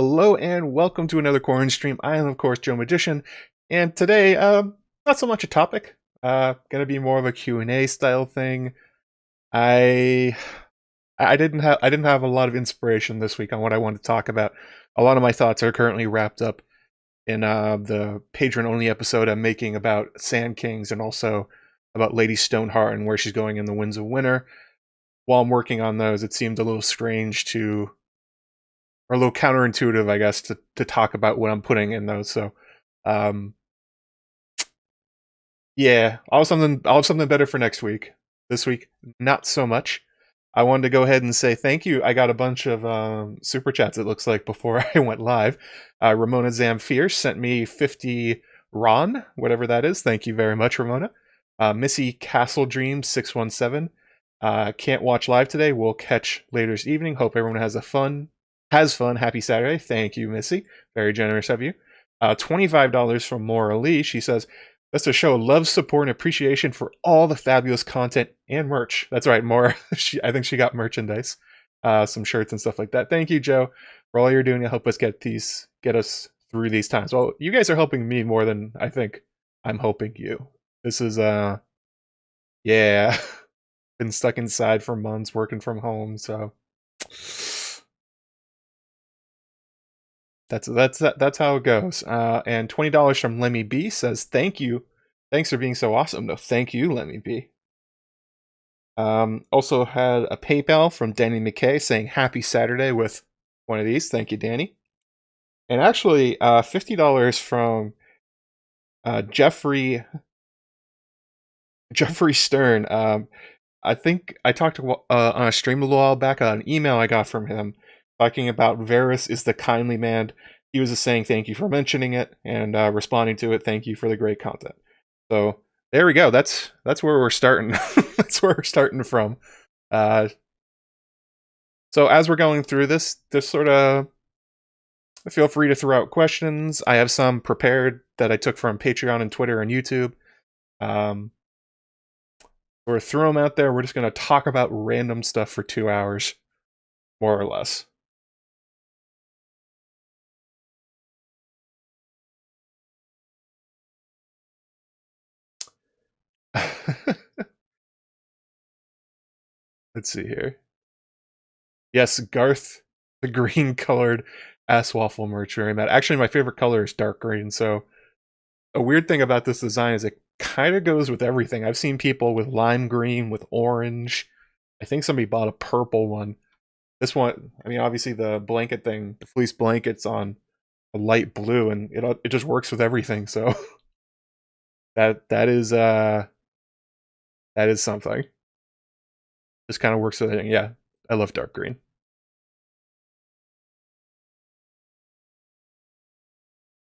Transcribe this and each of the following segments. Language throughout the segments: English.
Hello and welcome to another Quaranstream. I am, of course, JoeMagician, and today, not so much a topic. Gonna be more of a Q&A style thing. I I didn't have a lot of inspiration this week on what I wanted to talk about. A lot of my thoughts are currently wrapped up in the patron-only episode I'm making about Sand Kings and also about Lady Stoneheart and where she's going in the Winds of Winter. While I'm working on those, it seemed a little strange or a little counterintuitive, I guess, to talk about what I'm putting in those. So, um, yeah, I'll have something better for next week. This week, not so much. I wanted to go ahead and say thank you. I got a bunch of super chats, it looks like, before I went live. Ramona Zamfierce sent me 50 Ron, whatever that is. Thank you very much, Ramona. Missy Castle Dream 617. Can't watch live today. We'll catch later this evening. Hope everyone has fun. Happy Saturday. Thank you, Missy. Very generous of you. $25 from Maura Lee. She says, that's to show love, support, and appreciation for all the fabulous content and merch. That's right, Maura. I think she got merchandise, some shirts and stuff like that. Thank you, Joe, for all you're doing to help us get us through these times. Well, you guys are helping me more than I think I'm helping you. This is yeah, been stuck inside for months, working from home, so that's how it goes. And $20 from Lemmy B says, thank you. Thanks for being so awesome. No, thank you, Lemmy B. Also had a PayPal from Danny McKay saying happy Saturday with one of these. Thank you, Danny. And actually, $50 from Jeffrey Stern. I think I talked on a stream a little while back on an email I got from him talking about Varys is the kindly man. He was just saying thank you for mentioning it and responding to it. Thank you for the great content. So there we go. That's where we're starting. That's where we're starting from. So as we're going through this, just sort of feel free to throw out questions. I have some prepared that I took from Patreon and Twitter and YouTube. Or throw them out there. We're just going to talk about random stuff for 2 hours, more or less. Let's see here. Yes, Garth, the green-colored ass waffle merch, very mad. Actually, my favorite color is dark green, so a weird thing about this design is it kind of goes with everything. I've seen people with lime green, with orange. I think somebody bought a purple one. This one, I mean, obviously the blanket thing, the fleece blanket's on a light blue, and it just works with everything. So that is something. Just kind of works with everything. Yeah, I love dark green.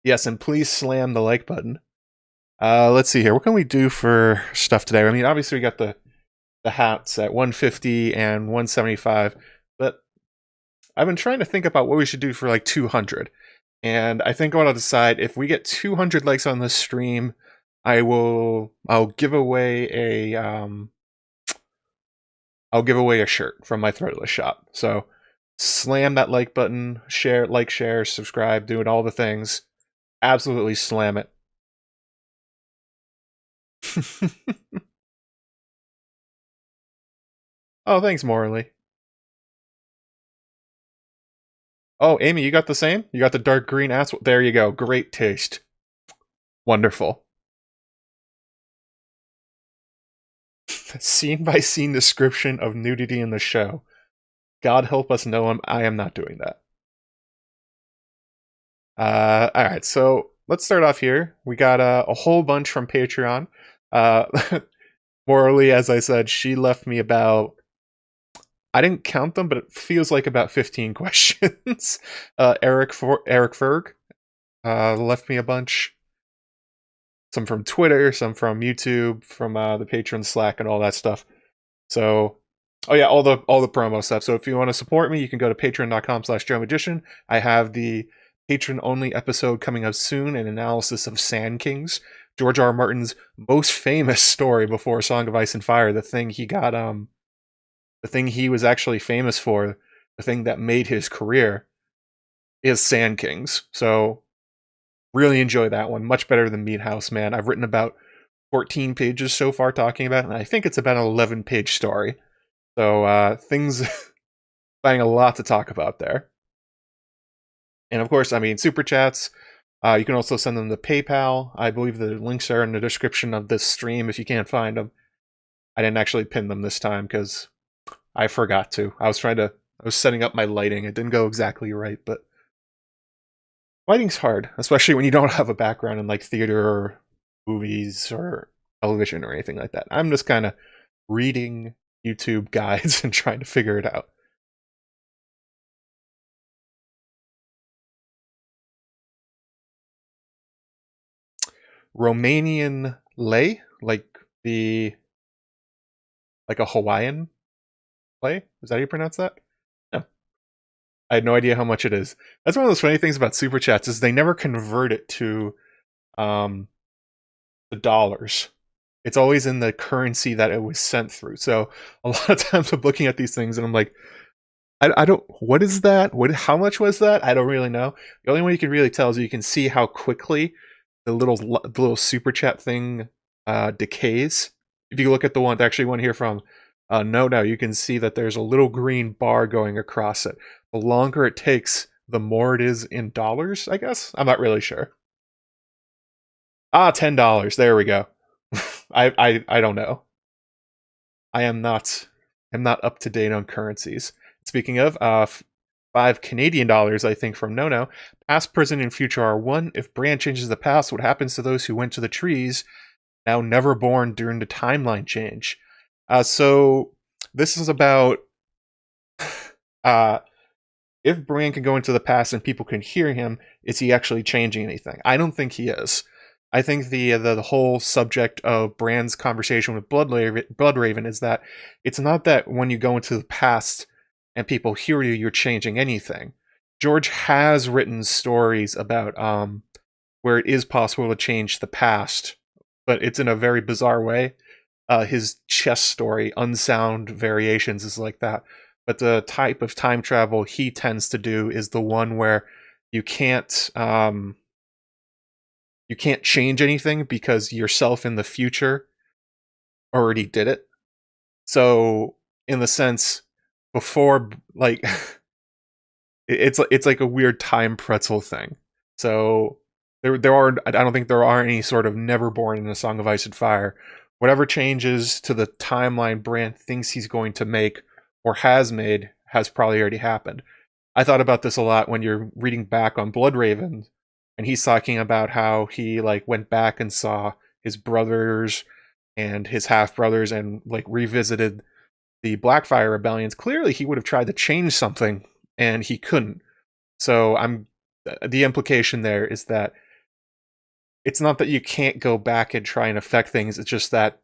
Yes, and please slam the like button. Let's see here. What can we do for stuff today? I mean, obviously we got the hats at 150 and 175, but I've been trying to think about what we should do for like 200. And I think I'll decide if we get 200 likes on this stream, I'll give away a shirt from my Threadless shop. So slam that like button, share, subscribe, doing all the things. Absolutely slam it. Oh, thanks, Morley. Oh, Amy, you got the same? You got the dark green ass? There you go. Great taste. Wonderful. Scene by scene description of nudity in the show. God help us know I am not doing that. Alright, so let's start off here. We got a whole bunch from Patreon. Morally, as I said, she left me about, I didn't count them, but it feels like about 15 questions. Eric Ferg left me a bunch. Some from Twitter, some from YouTube, from the Patreon Slack and all that stuff. So, oh yeah, all the promo stuff. So if you want to support me, you can go to patreon.com/JoeMagician. I have the patron-only episode coming up soon, an analysis of Sand Kings, George R. R. Martin's most famous story before Song of Ice and Fire, the thing he got, the thing he was actually famous for, the thing that made his career. is Sand Kings. So really enjoy that one. Much better than Meat House, man. I've written about 14 pages so far talking about it, and I think it's about an 11-page story. So things finding a lot to talk about there. And of course, I mean, super chats. You can also send them to PayPal. I believe the links are in the description of this stream if you can't find them. I didn't actually pin them this time because I forgot to. I was setting up my lighting. It didn't go exactly right, but lighting's hard, especially when you don't have a background in like theater or movies or television or anything like that. I'm just kind of reading YouTube guides and trying to figure it out. Romanian lei, like a Hawaiian lei? Is that how you pronounce that? No. I had no idea how much it is. That's one of those funny things about super chats is they never convert it to the dollars. It's always in the currency that it was sent through. So a lot of times I'm looking at these things and I'm like, I don't, what is that? How much was that? I don't really know. The only way you can really tell is you can see how quickly the little super chat thing decays. If you look at the actually one here from No, you can see that there's a little green bar going across it. The longer it takes, the more it is in dollars, I guess? I'm not really sure. $10. There we go. I don't know. I'm not up to date on currencies. Speaking of, $5 Canadian, I think, from No. Past, present, and future are one. If Bran changes the past, what happens to those who went to the trees, now never born during the timeline change? So this is about if Bran can go into the past and people can hear him, is he actually changing anything? I don't think he is. I think the whole subject of Bran's conversation with Bloodraven is that it's not that when you go into the past and people hear you, you're changing anything. George has written stories about where it is possible to change the past, but it's in a very bizarre way. His chess story, Unsound Variations, is like that. But the type of time travel he tends to do is the one where you can't change anything because yourself in the future already did it. So in the sense, before, like, it's like a weird time pretzel thing. So I don't think there are any sort of Neverborn in A Song of Ice and Fire. Whatever changes to the timeline Bran thinks he's going to make or has made has probably already happened. I thought about this a lot when you're reading back on Bloodraven, and he's talking about how he like went back and saw his brothers and his half brothers and like revisited the Blackfire rebellions. Clearly he would have tried to change something and he couldn't. So the implication there is that it's not that you can't go back and try and affect things, it's just that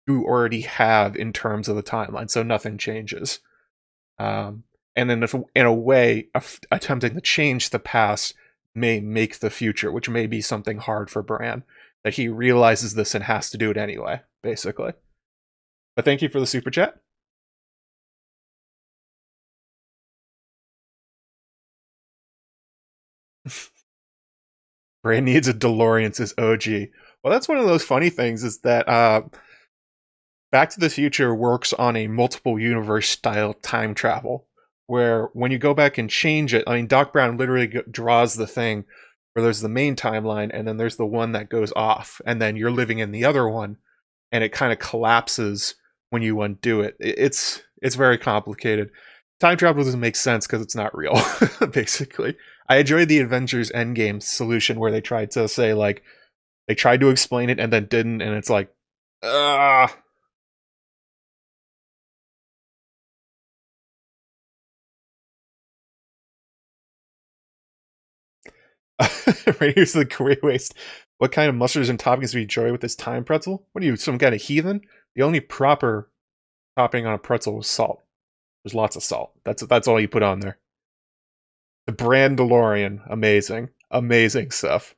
you already have in terms of the timeline, so nothing changes. And then if, in a way, attempting to change the past may make the future, which may be something hard for Bran, that he realizes this and has to do it anyway, basically. But thank you for the super chat. Bran needs a DeLorean, says OG. Well, that's one of those funny things is that Back to the Future works on a multiple universe style time travel, where when you go back and change it, I mean, Doc Brown literally draws the thing where there's the main timeline and then there's the one that goes off, and then you're living in the other one, and it kind of collapses when you undo it. It's very complicated. Time travel doesn't make sense because it's not real, basically. I enjoyed the Avengers Endgame solution where they tried to say, like, they tried to explain it and then didn't, and it's like, ah. Right here's the career waste. What kind of mustards and toppings do you enjoy with this time pretzel? What are you, some kind of heathen? The only proper topping on a pretzel is salt. There's lots of salt. That's all you put on there. The Brand DeLorean, amazing stuff.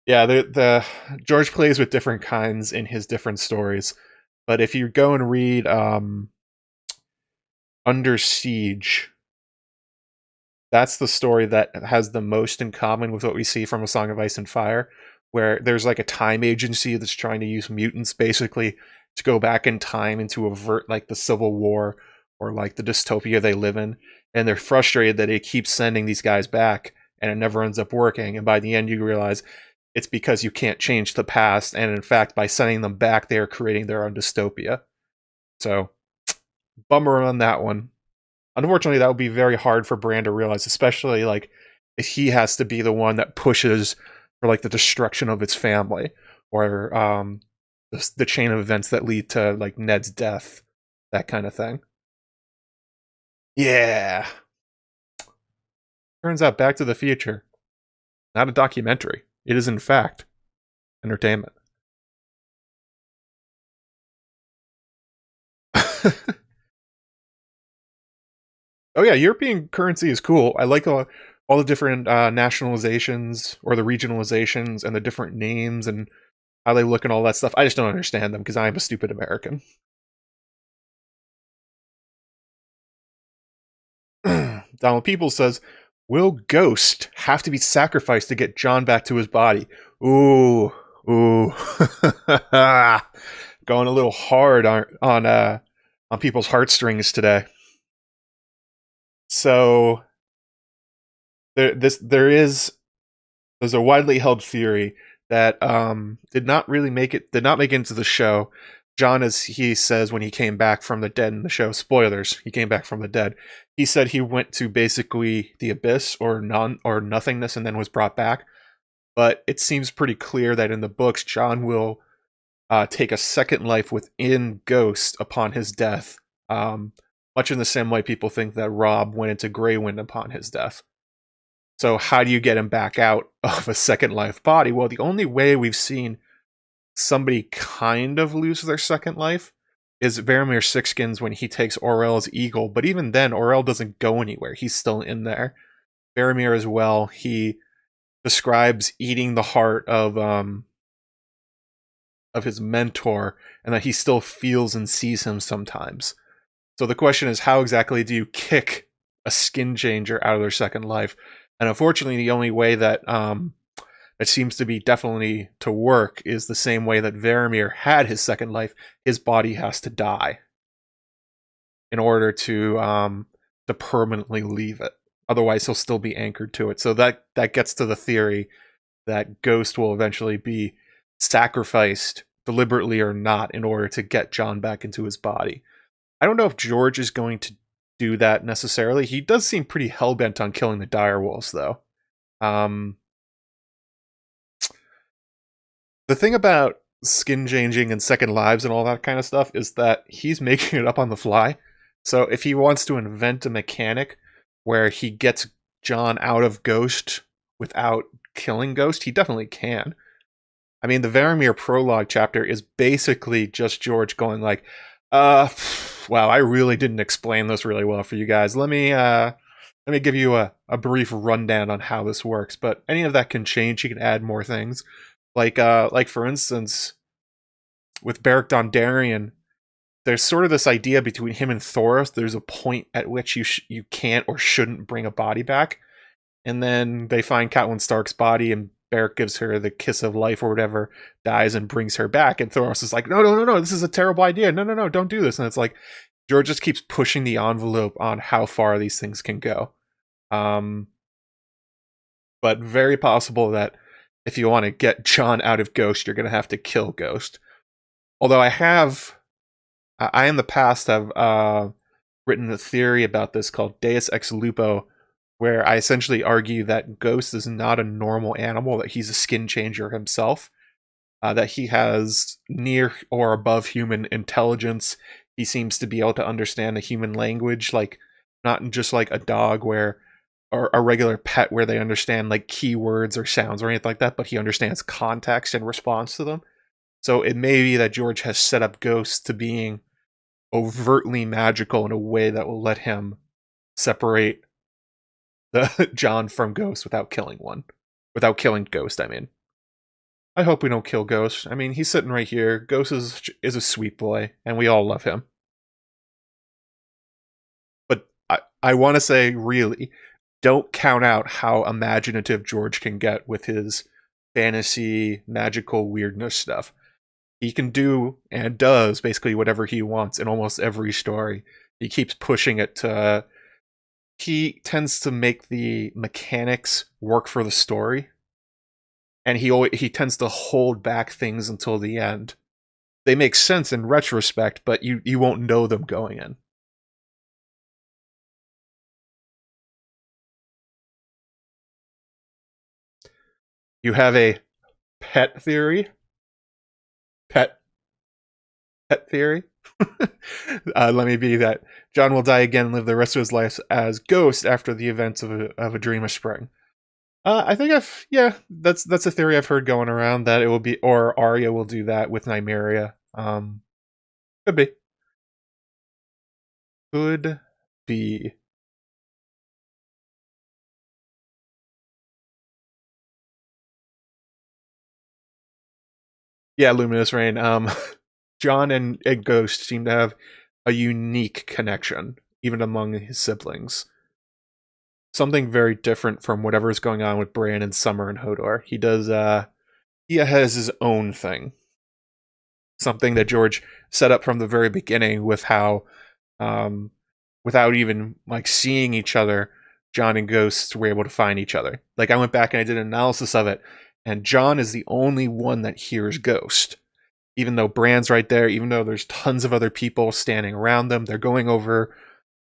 Yeah, the George plays with different kinds in his different stories, but if you go and read Under Siege, that's the story that has the most in common with what we see from A Song of Ice and Fire, where there's like a time agency that's trying to use mutants basically to go back in time and to avert like the Civil War or like the dystopia they live in. And they're frustrated that it keeps sending these guys back and it never ends up working. And by the end, you realize it's because you can't change the past. And in fact, by sending them back, they are creating their own dystopia. So, bummer on that one. Unfortunately, that would be very hard for Bran to realize, especially like if he has to be the one that pushes for like the destruction of its family or the chain of events that lead to like Ned's death, that kind of thing. Yeah. Turns out Back to the Future, not a documentary. It is in fact entertainment. Oh yeah, European currency is cool. I like all the different nationalizations or the regionalizations and the different names and how they look and all that stuff. I just don't understand them because I'm a stupid American. Donald Peoples says, will Ghost have to be sacrificed to get Jon back to his body? Ooh. Going a little hard on people's heartstrings today. So there's a widely held theory that did not make it into the show. Jon, as he says when he came back from the dead in the show, spoilers, he came back from the dead. He said he went to basically the abyss or nothingness and then was brought back. But it seems pretty clear that in the books, Jon will take a second life within Ghost upon his death. Much in the same way people think that Robb went into Greywind upon his death. So how do you get him back out of a second life body? Well, the only way we've seen somebody kind of lose their second life is Varamir Sixskins when he takes Orell's eagle. But even then, Orell doesn't go anywhere. He's still in there. Varamir as well. He describes eating the heart of his mentor and that he still feels and sees him sometimes. So the question is, how exactly do you kick a skin changer out of their second life? And unfortunately, the only way that it seems to be definitely to work is the same way that Varamir had his second life. His body has to die in order to permanently leave it. Otherwise, he'll still be anchored to it. So that gets to the theory that Ghost will eventually be sacrificed, deliberately or not, in order to get Jon back into his body. I don't know if George is going to do that necessarily. He does seem pretty hellbent on killing the direwolves, though. The thing about skin changing and second lives and all that kind of stuff is that he's making it up on the fly. So if he wants to invent a mechanic where he gets Jon out of Ghost without killing Ghost, he definitely can. I mean, the Varamir prologue chapter is basically just George going like, wow, I really didn't explain this really well for you guys. Let me give you a brief rundown on how this works. But any of that can change. You can add more things. Like for instance, with Beric Dondarrion, there's sort of this idea between him and Thoros. There's a point at which you can't or shouldn't bring a body back. And then they find Catelyn Stark's body and Beric gives her the kiss of life or whatever, dies and brings her back. And Thoros is like, no, this is a terrible idea. No, don't do this. And it's like, George just keeps pushing the envelope on how far these things can go. But very possible that if you want to get Jon out of Ghost, you're going to have to kill Ghost. Although I in the past have written a theory about this called Deus Ex Lupo, where I essentially argue that Ghost is not a normal animal, that he's a skin changer himself, that he has near or above human intelligence. He seems to be able to understand the human language, like not just like a dog or a regular pet where they understand like keywords or sounds or anything like that, but he understands context and responds to them. So it may be that George has set up Ghost to being overtly magical in a way that will let him separate the Jon from Ghost without killing Ghost. I mean, I hope we don't kill Ghost. I mean, he's sitting right here. Ghost is a sweet boy, and we all love him. But I want to say, really, don't count out how imaginative George can get with his fantasy, magical weirdness stuff. He can do and does basically whatever he wants in almost every story. He keeps pushing it to. He tends to make the mechanics work for the story, and he tends to hold back things until the end. They make sense in retrospect, but you won't know them going in. You have a pet theory? Pet theory? Let me be that. Jon will die again and live the rest of his life as Ghost after the events of A Dream of Spring. I think that's a theory I've heard going around, that it will be, or Arya will do that with Nymeria. Could be. Could be. Yeah, Luminous Rain. Jon and Ghost seem to have a unique connection, even among his siblings. Something very different from whatever is going on with Bran and Summer and Hodor. He has his own thing. Something that George set up from the very beginning with how, without even like seeing each other, Jon and Ghost were able to find each other. Like, I went back and I did an analysis of it, and Jon is the only one that hears Ghost. Even though Bran's right there, even though there's tons of other people standing around them, they're going over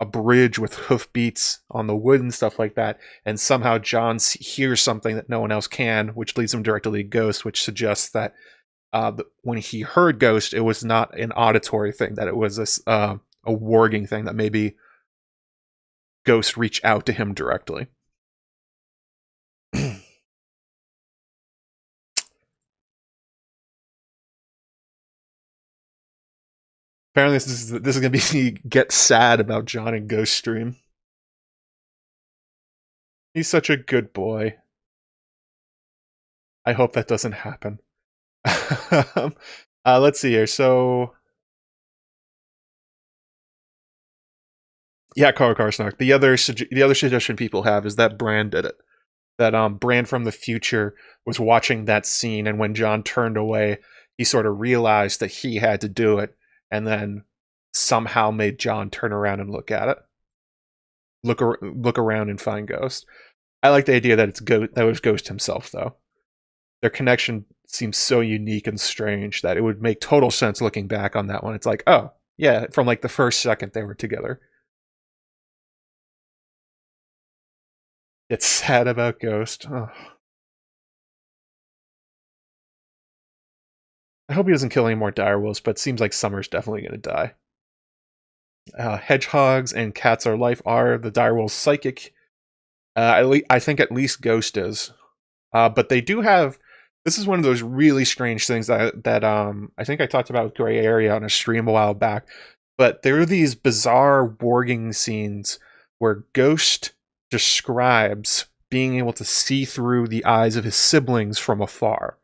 a bridge with hoofbeats on the wood and stuff like that, and somehow Jon hears something that no one else can, which leads him directly to Ghost, which suggests that when he heard Ghost, it was not an auditory thing, that it was a warging thing, that maybe Ghost reached out to him directly. Apparently, this is going to be the Get Sad About Jon and Ghost stream. He's such a good boy. I hope that doesn't happen. Let's see here. So, yeah, Karsnark. The other suggestion people have is that Bran did it. That Bran from the future was watching that scene, and when Jon turned away, he sort of realized that he had to do it, and then somehow made Jon turn around and look at it. Look around and find Ghost. I like the idea that that was Ghost himself, though. Their connection seems so unique and strange that it would make total sense looking back on that one. It's like, oh, yeah, from like the first second they were together. It's sad about Ghost. Oh. I hope he doesn't kill any more direwolves, but it seems like Summer's definitely going to die. Hedgehogs and cats are life. Are the direwolves psychic? I think at least Ghost is. But they do have. This is one of those really strange things that I think I talked about with Gray Area on a stream a while back. But there are these bizarre warging scenes where Ghost describes being able to see through the eyes of his siblings from afar.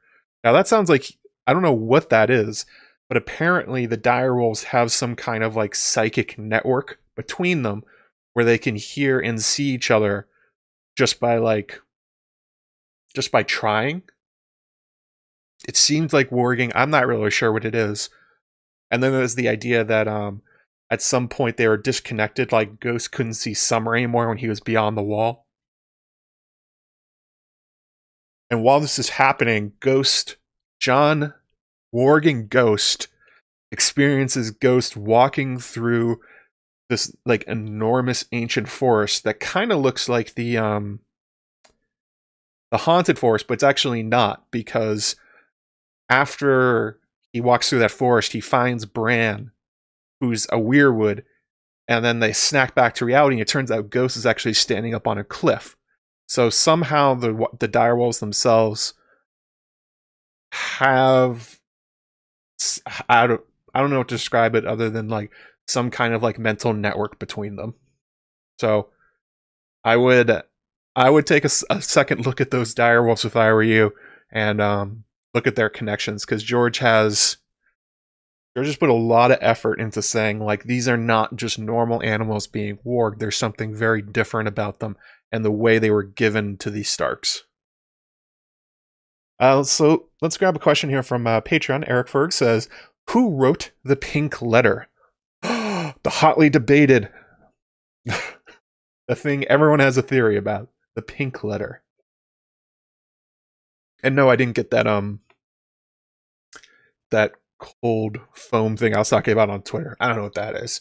Now that sounds like, I don't know what that is, but apparently the direwolves have some kind of like psychic network between them where they can hear and see each other just by trying. It seems like warging. I'm not really sure what it is. And then there's the idea that at some point they were disconnected, like Ghost couldn't see Summer anymore when he was beyond the wall. And while this is happening, Jon warging Ghost experiences Ghost walking through this like enormous ancient forest that kind of looks like the haunted forest, but it's actually not, because after he walks through that forest, he finds Bran, who's a Weirwood, and then they snack back to reality, and it turns out Ghost is actually standing up on a cliff. So somehow the direwolves themselves have, I don't know what to describe it other than like some kind of like mental network between them. So I would take a second look at those direwolves if I were you, and look at their connections, because George has George just put a lot of effort into saying, like, these are not just normal animals being warged. There's something very different about them and the way they were given to these Starks. So let's grab a question here from Patreon. Eric Ferg says, who wrote the pink letter? The hotly debated, the thing everyone has a theory about, the pink letter. And no, I didn't get that cold foam thing I was talking about on Twitter. I don't know what that is.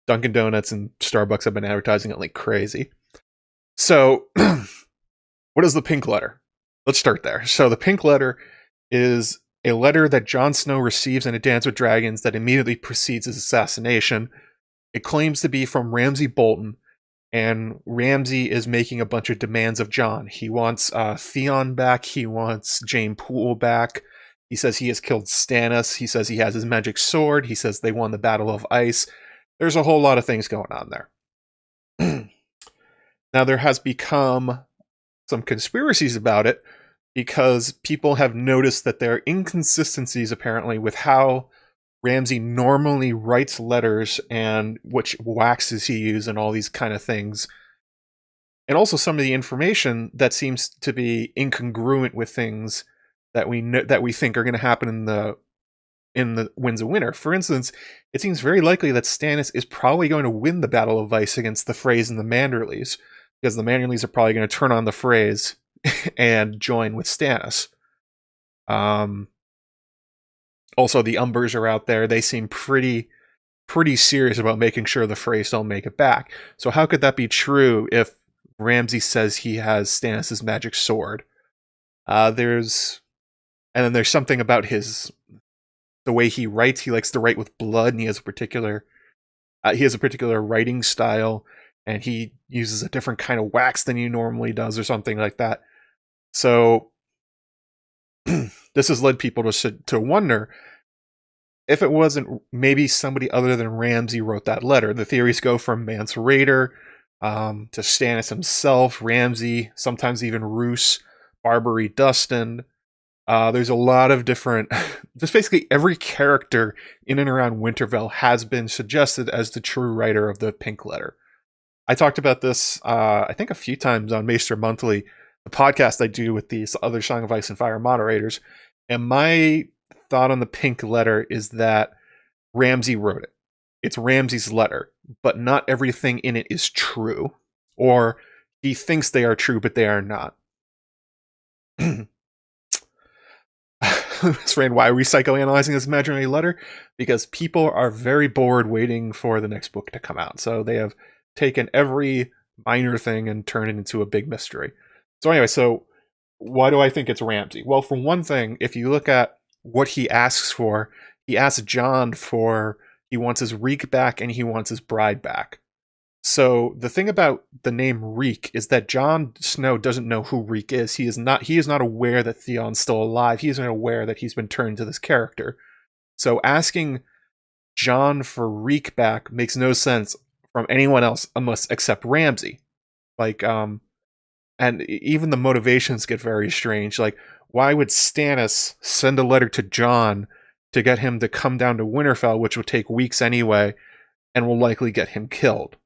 Dunkin' Donuts and Starbucks have been advertising it like crazy. So, what is the pink letter? Let's start there. So the pink letter is a letter that Jon Snow receives in A Dance with Dragons that immediately precedes his assassination. It claims to be from Ramsay Bolton, and Ramsay is making a bunch of demands of Jon. He wants Theon back. He wants Jane Poole back. He says he has killed Stannis. He says he has his magic sword. He says they won the Battle of Ice. There's a whole lot of things going on there. Now, there has become some conspiracies about it because people have noticed that there are inconsistencies, apparently, with how Ramsay normally writes letters and which waxes he uses and all these kind of things. And also some of the information that seems to be incongruent with things that we think are going to happen in the Winds of Winter. For instance, it seems very likely that Stannis is probably going to win the Battle of Ice against the Freys and the Manderleys, because the Manderleys are probably going to turn on the Freys and join with Stannis. Also, the Umbers are out there. They seem pretty serious about making sure the Freys don't make it back. So how could that be true if Ramsay says he has Stannis' magic sword? And then there's something about the way he writes. He likes to write with blood, and he has a particular writing style, and he uses a different kind of wax than he normally does, or something like that. So this has led people to wonder if it wasn't maybe somebody other than Ramsay wrote that letter. The theories go from Mance Rayder to Stannis himself, Ramsay, sometimes even Roose, Barbary Dustin. There's a lot of different, just basically every character in and around Winterfell has been suggested as the true writer of the pink letter. I talked about this, I think a few times on Maester Monthly, the podcast I do with these other Song of Ice and Fire moderators. And my thought on the pink letter is that Ramsay wrote it. It's Ramsay's letter, but not everything in it is true. Or he thinks they are true, but they are not. Rand, why are we psychoanalyzing this imaginary letter? Because people are very bored waiting for the next book to come out. So they have taken every minor thing and turned it into a big mystery. So anyway, so why do I think it's Ramsay? Well, for one thing, if you look at what he asks for, he asks Jon he wants his Reek back and he wants his bride back. So the thing about the name Reek is that Jon Snow doesn't know who Reek is. He is not aware that Theon's still alive. He isn't aware that he's been turned to this character. So asking Jon for Reek back makes no sense from anyone else except Ramsay. Like, and even the motivations get very strange. Like, why would Stannis send a letter to Jon to get him to come down to Winterfell, which would take weeks anyway, and will likely get him killed?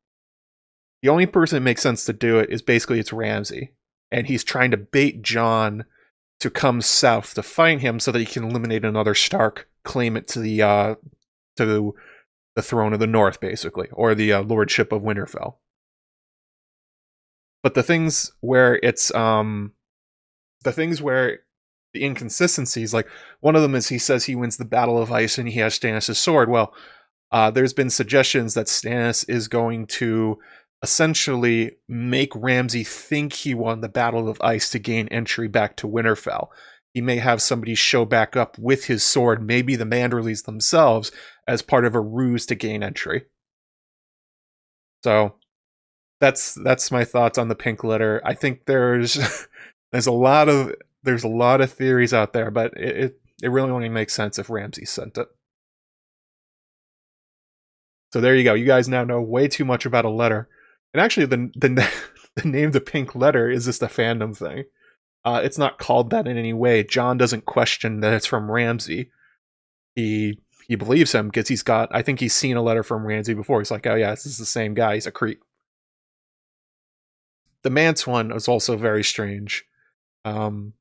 The only person that makes sense to do it is basically it's Ramsay. And he's trying to bait Jon to come south to find him so that he can eliminate another Stark, claim it to the throne of the North, basically, or the lordship of Winterfell. But the things where the inconsistencies, like one of them is he says he wins the Battle of Ice and he has Stannis' sword. Well, there's been suggestions that Stannis is going to essentially make Ramsay think he won the Battle of Ice to gain entry back to Winterfell. He may have somebody show back up with his sword, maybe the Manderleys themselves, as part of a ruse to gain entry. So that's my thoughts on the pink letter. I think there's a lot of theories out there, but it really only makes sense if Ramsay sent it. So there you go. You guys now know way too much about a letter. And actually, the name The Pink Letter is just a fandom thing. It's not called that in any way. Jon doesn't question that it's from Ramsay. He he believes him because I think he's seen a letter from Ramsay before. He's like, oh yeah, this is the same guy. He's a creep. The Mance one was also very strange. Don't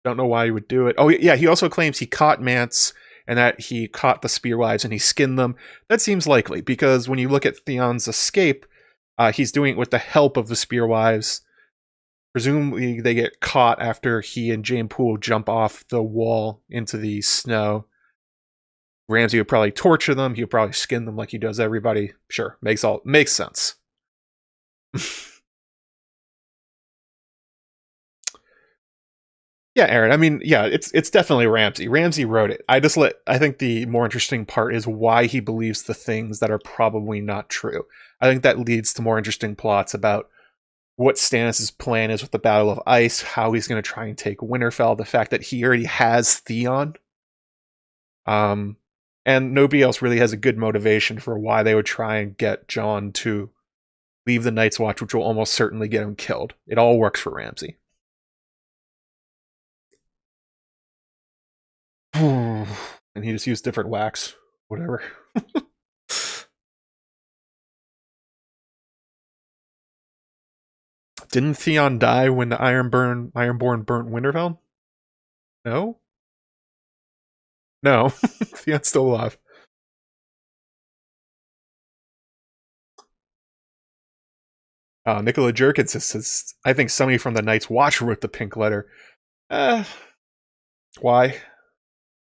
know why he would do it. Oh yeah, he also claims he caught Mance and that he caught the Spearwives and he skinned them. That seems likely because when you look at Theon's escape, he's doing it with the help of the Spearwives. Presumably they get caught after he and Jane Poole jump off the wall into the snow. Ramsay would probably torture them. He would probably skin them like he does everybody. Sure, makes sense. Yeah, Aaron. I mean, yeah, it's definitely Ramsay. Ramsay wrote it. I think the more interesting part is why he believes the things that are probably not true. I think that leads to more interesting plots about what Stannis' plan is with the Battle of Ice, how he's going to try and take Winterfell, the fact that he already has Theon. And nobody else really has a good motivation for why they would try and get Jon to leave the Night's Watch, which will almost certainly get him killed. It all works for Ramsay. And he just used different wax. Whatever. Didn't Theon die when the Ironborn burnt Winterfell? No? No. Theon's still alive. Nicola Jerkins says, I think somebody from the Night's Watch wrote the pink letter. Why?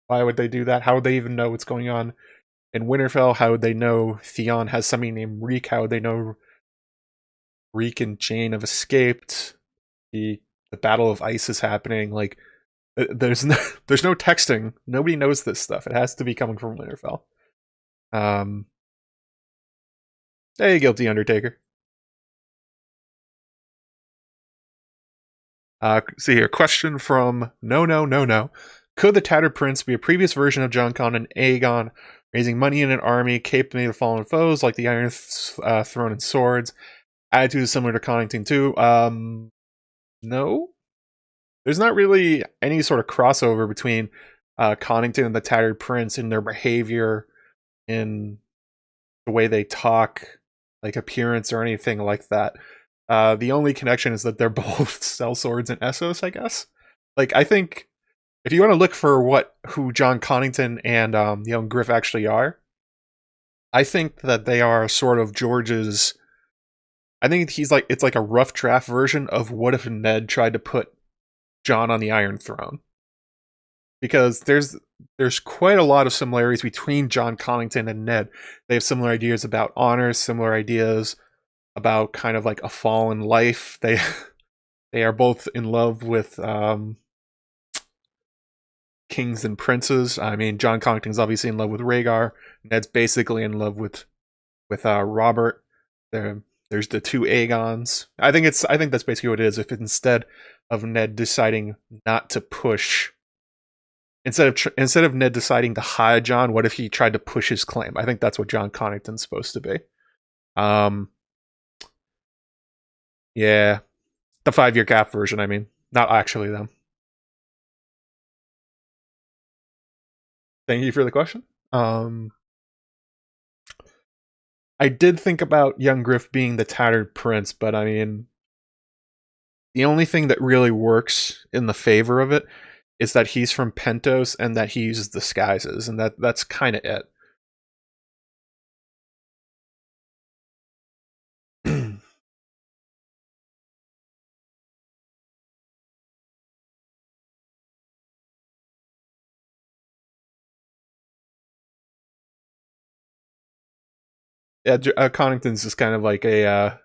Why would they do that? How would they even know what's going on in Winterfell? How would they know Theon has somebody named Reek? How would they know Reek and Jane have escaped? The Battle of Ice is happening. Like, there's no texting. Nobody knows this stuff. It has to be coming from Winterfell. Hey, guilty Undertaker. See here, question from No. Could the Tattered Prince be a previous version of Jon Con and Aegon, raising money in an army, caped made of fallen foes like the Iron Throne and Swords? Attitude is similar to Connington too. No. There's not really any sort of crossover between Connington and the Tattered Prince in their behavior, in the way they talk, like appearance or anything like that. The only connection is that they're both sellswords and Essos, I guess. Like, I think if you want to look for who Jon Connington and young Griff actually are, I think that they are sort of George's. I think it's like a rough draft version of what if Ned tried to put Jon on the Iron Throne. Because there's quite a lot of similarities between Jon Connington and Ned. They have similar ideas about honor, similar ideas about kind of like a fallen life. They are both in love with kings and princes. I mean, Jon Connington's obviously in love with Rhaegar. Ned's basically in love with Robert. There's the two Aegons. I think that's basically what it is. If instead of Ned deciding not to push, instead of Ned deciding to hide Jon, what if he tried to push his claim? I think that's what Jon Connington's supposed to be. Yeah, the 5-year gap version. I mean, not actually them. Thank you for the question. I did think about young Griff being the Tattered Prince, but I mean, the only thing that really works in the favor of it is that he's from Pentos and that he uses disguises, and that's kind of it. Yeah, Connington's just kind of like a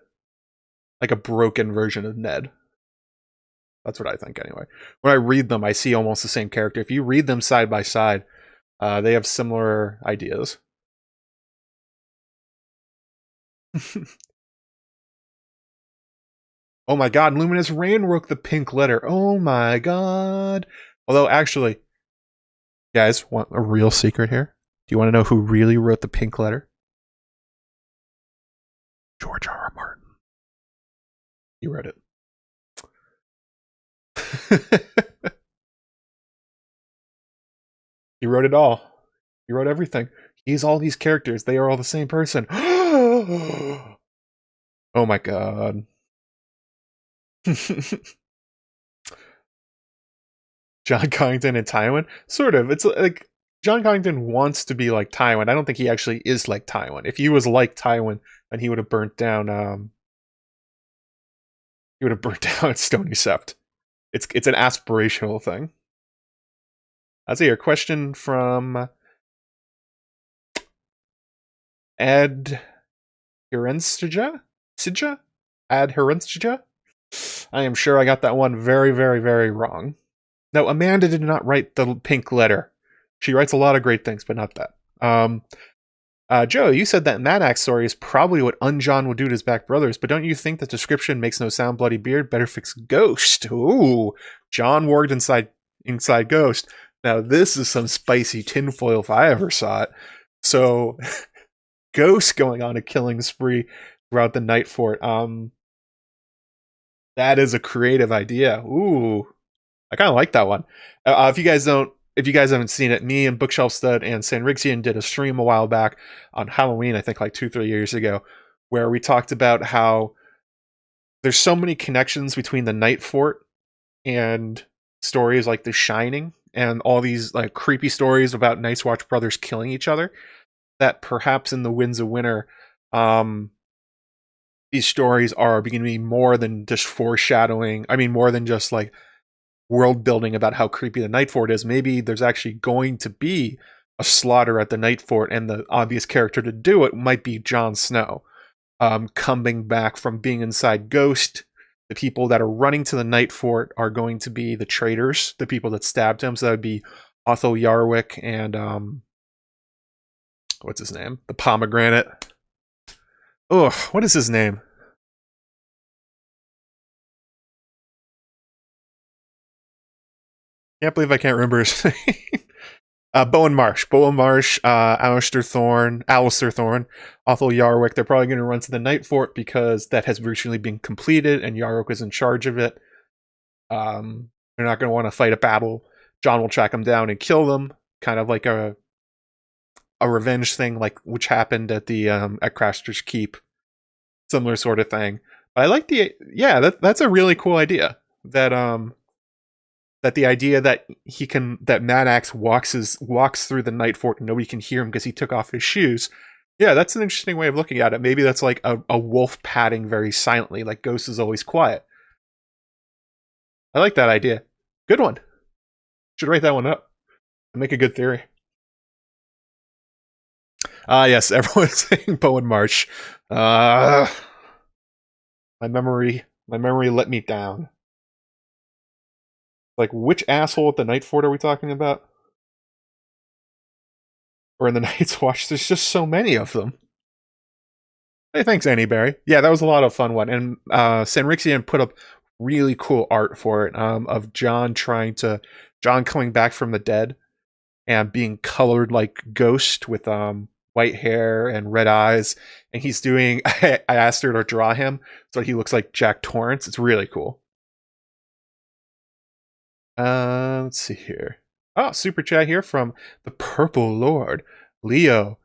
broken version of Ned. That's what I think, anyway. When I read them, I see almost the same character. If you read them side by side, they have similar ideas. Oh my god, Luminous Rain wrote the pink letter. Oh my god. Although, actually, guys, want a real secret here? Do you want to know who really wrote the pink letter? George R.R. Martin. He wrote it. He wrote it all. He wrote everything. He's all these characters. They are all the same person. Oh my god. John Connington and Tywin? Sort of. It's like John Connington wants to be like Tywin. I don't think he actually is like Tywin. If he was like Tywin, then he would have burnt down Stony Sept. It's an aspirational thing. I'll see a question from Ad Herenstja? Sidja? Ad Herenstja? I am sure I got that one very, very, very wrong. No, Amanda did not write the pink letter. She writes a lot of great things, but not that. Joe, you said that Mad Axe story is probably what Unjon would do to his back brothers, but don't you think that description makes no sound bloody beard? Better fix Ghost. Ooh, Jon warged inside Ghost. Now this is some spicy tinfoil if I ever saw it. So, Ghost going on a killing spree throughout the Night Fort. That is a creative idea. Ooh, I kind of like that one. If you guys haven't seen it, me and Bookshelf Stud and Sanrixian did a stream a while back on Halloween, I think like 2-3 years ago, where we talked about how there's so many connections between the Night Fort and stories like The Shining and all these like creepy stories about Night's Watch brothers killing each other, that perhaps in the Winds of Winter, these stories are beginning to be more than just foreshadowing. I mean, more than just like world building about how creepy the Night Fort is. Maybe there's actually going to be a slaughter at the Night Fort, and the obvious character to do it might be Jon Snow, coming back from being inside Ghost. The people that are running to the Night Fort are going to be the traitors, the people that stabbed him. So that would be Otho Yarwick and what's his name? The Pomegranate. Ugh, what is his name? Can't believe I can't remember his name. Bowen Marsh, Alistair Thorne, Otho Yarwick. They're probably going to run to the Night Fort because that has virtually been completed and Yarwick is in charge of it. They're not going to want to fight a battle. Jon will track them down and kill them, kind of like a revenge thing, like which happened at the at Craster's Keep, similar sort of thing. But I like that's a really cool idea. That the idea that Mad Axe walks through the Night Fort and nobody can hear him because he took off his shoes. Yeah, that's an interesting way of looking at it. Maybe that's like a wolf padding very silently, like Ghost is always quiet. I like that idea. Good one. Should write that one up. Make a good theory. Yes, everyone's saying Bowen Marsh. My memory let me down. Like, which asshole at the Night Fort are we talking about? Or in the Night's Watch? There's just so many of them. Hey, thanks, Annie Barry. Yeah, that was a lot of fun one. And Sanrixian put up really cool art for it, of Jon coming back from the dead and being colored like Ghost with white hair and red eyes. And he's doing, I asked her to draw him so he looks like Jack Torrance. It's really cool. Let's see here. Oh, super chat here from the Purple Lord, Leo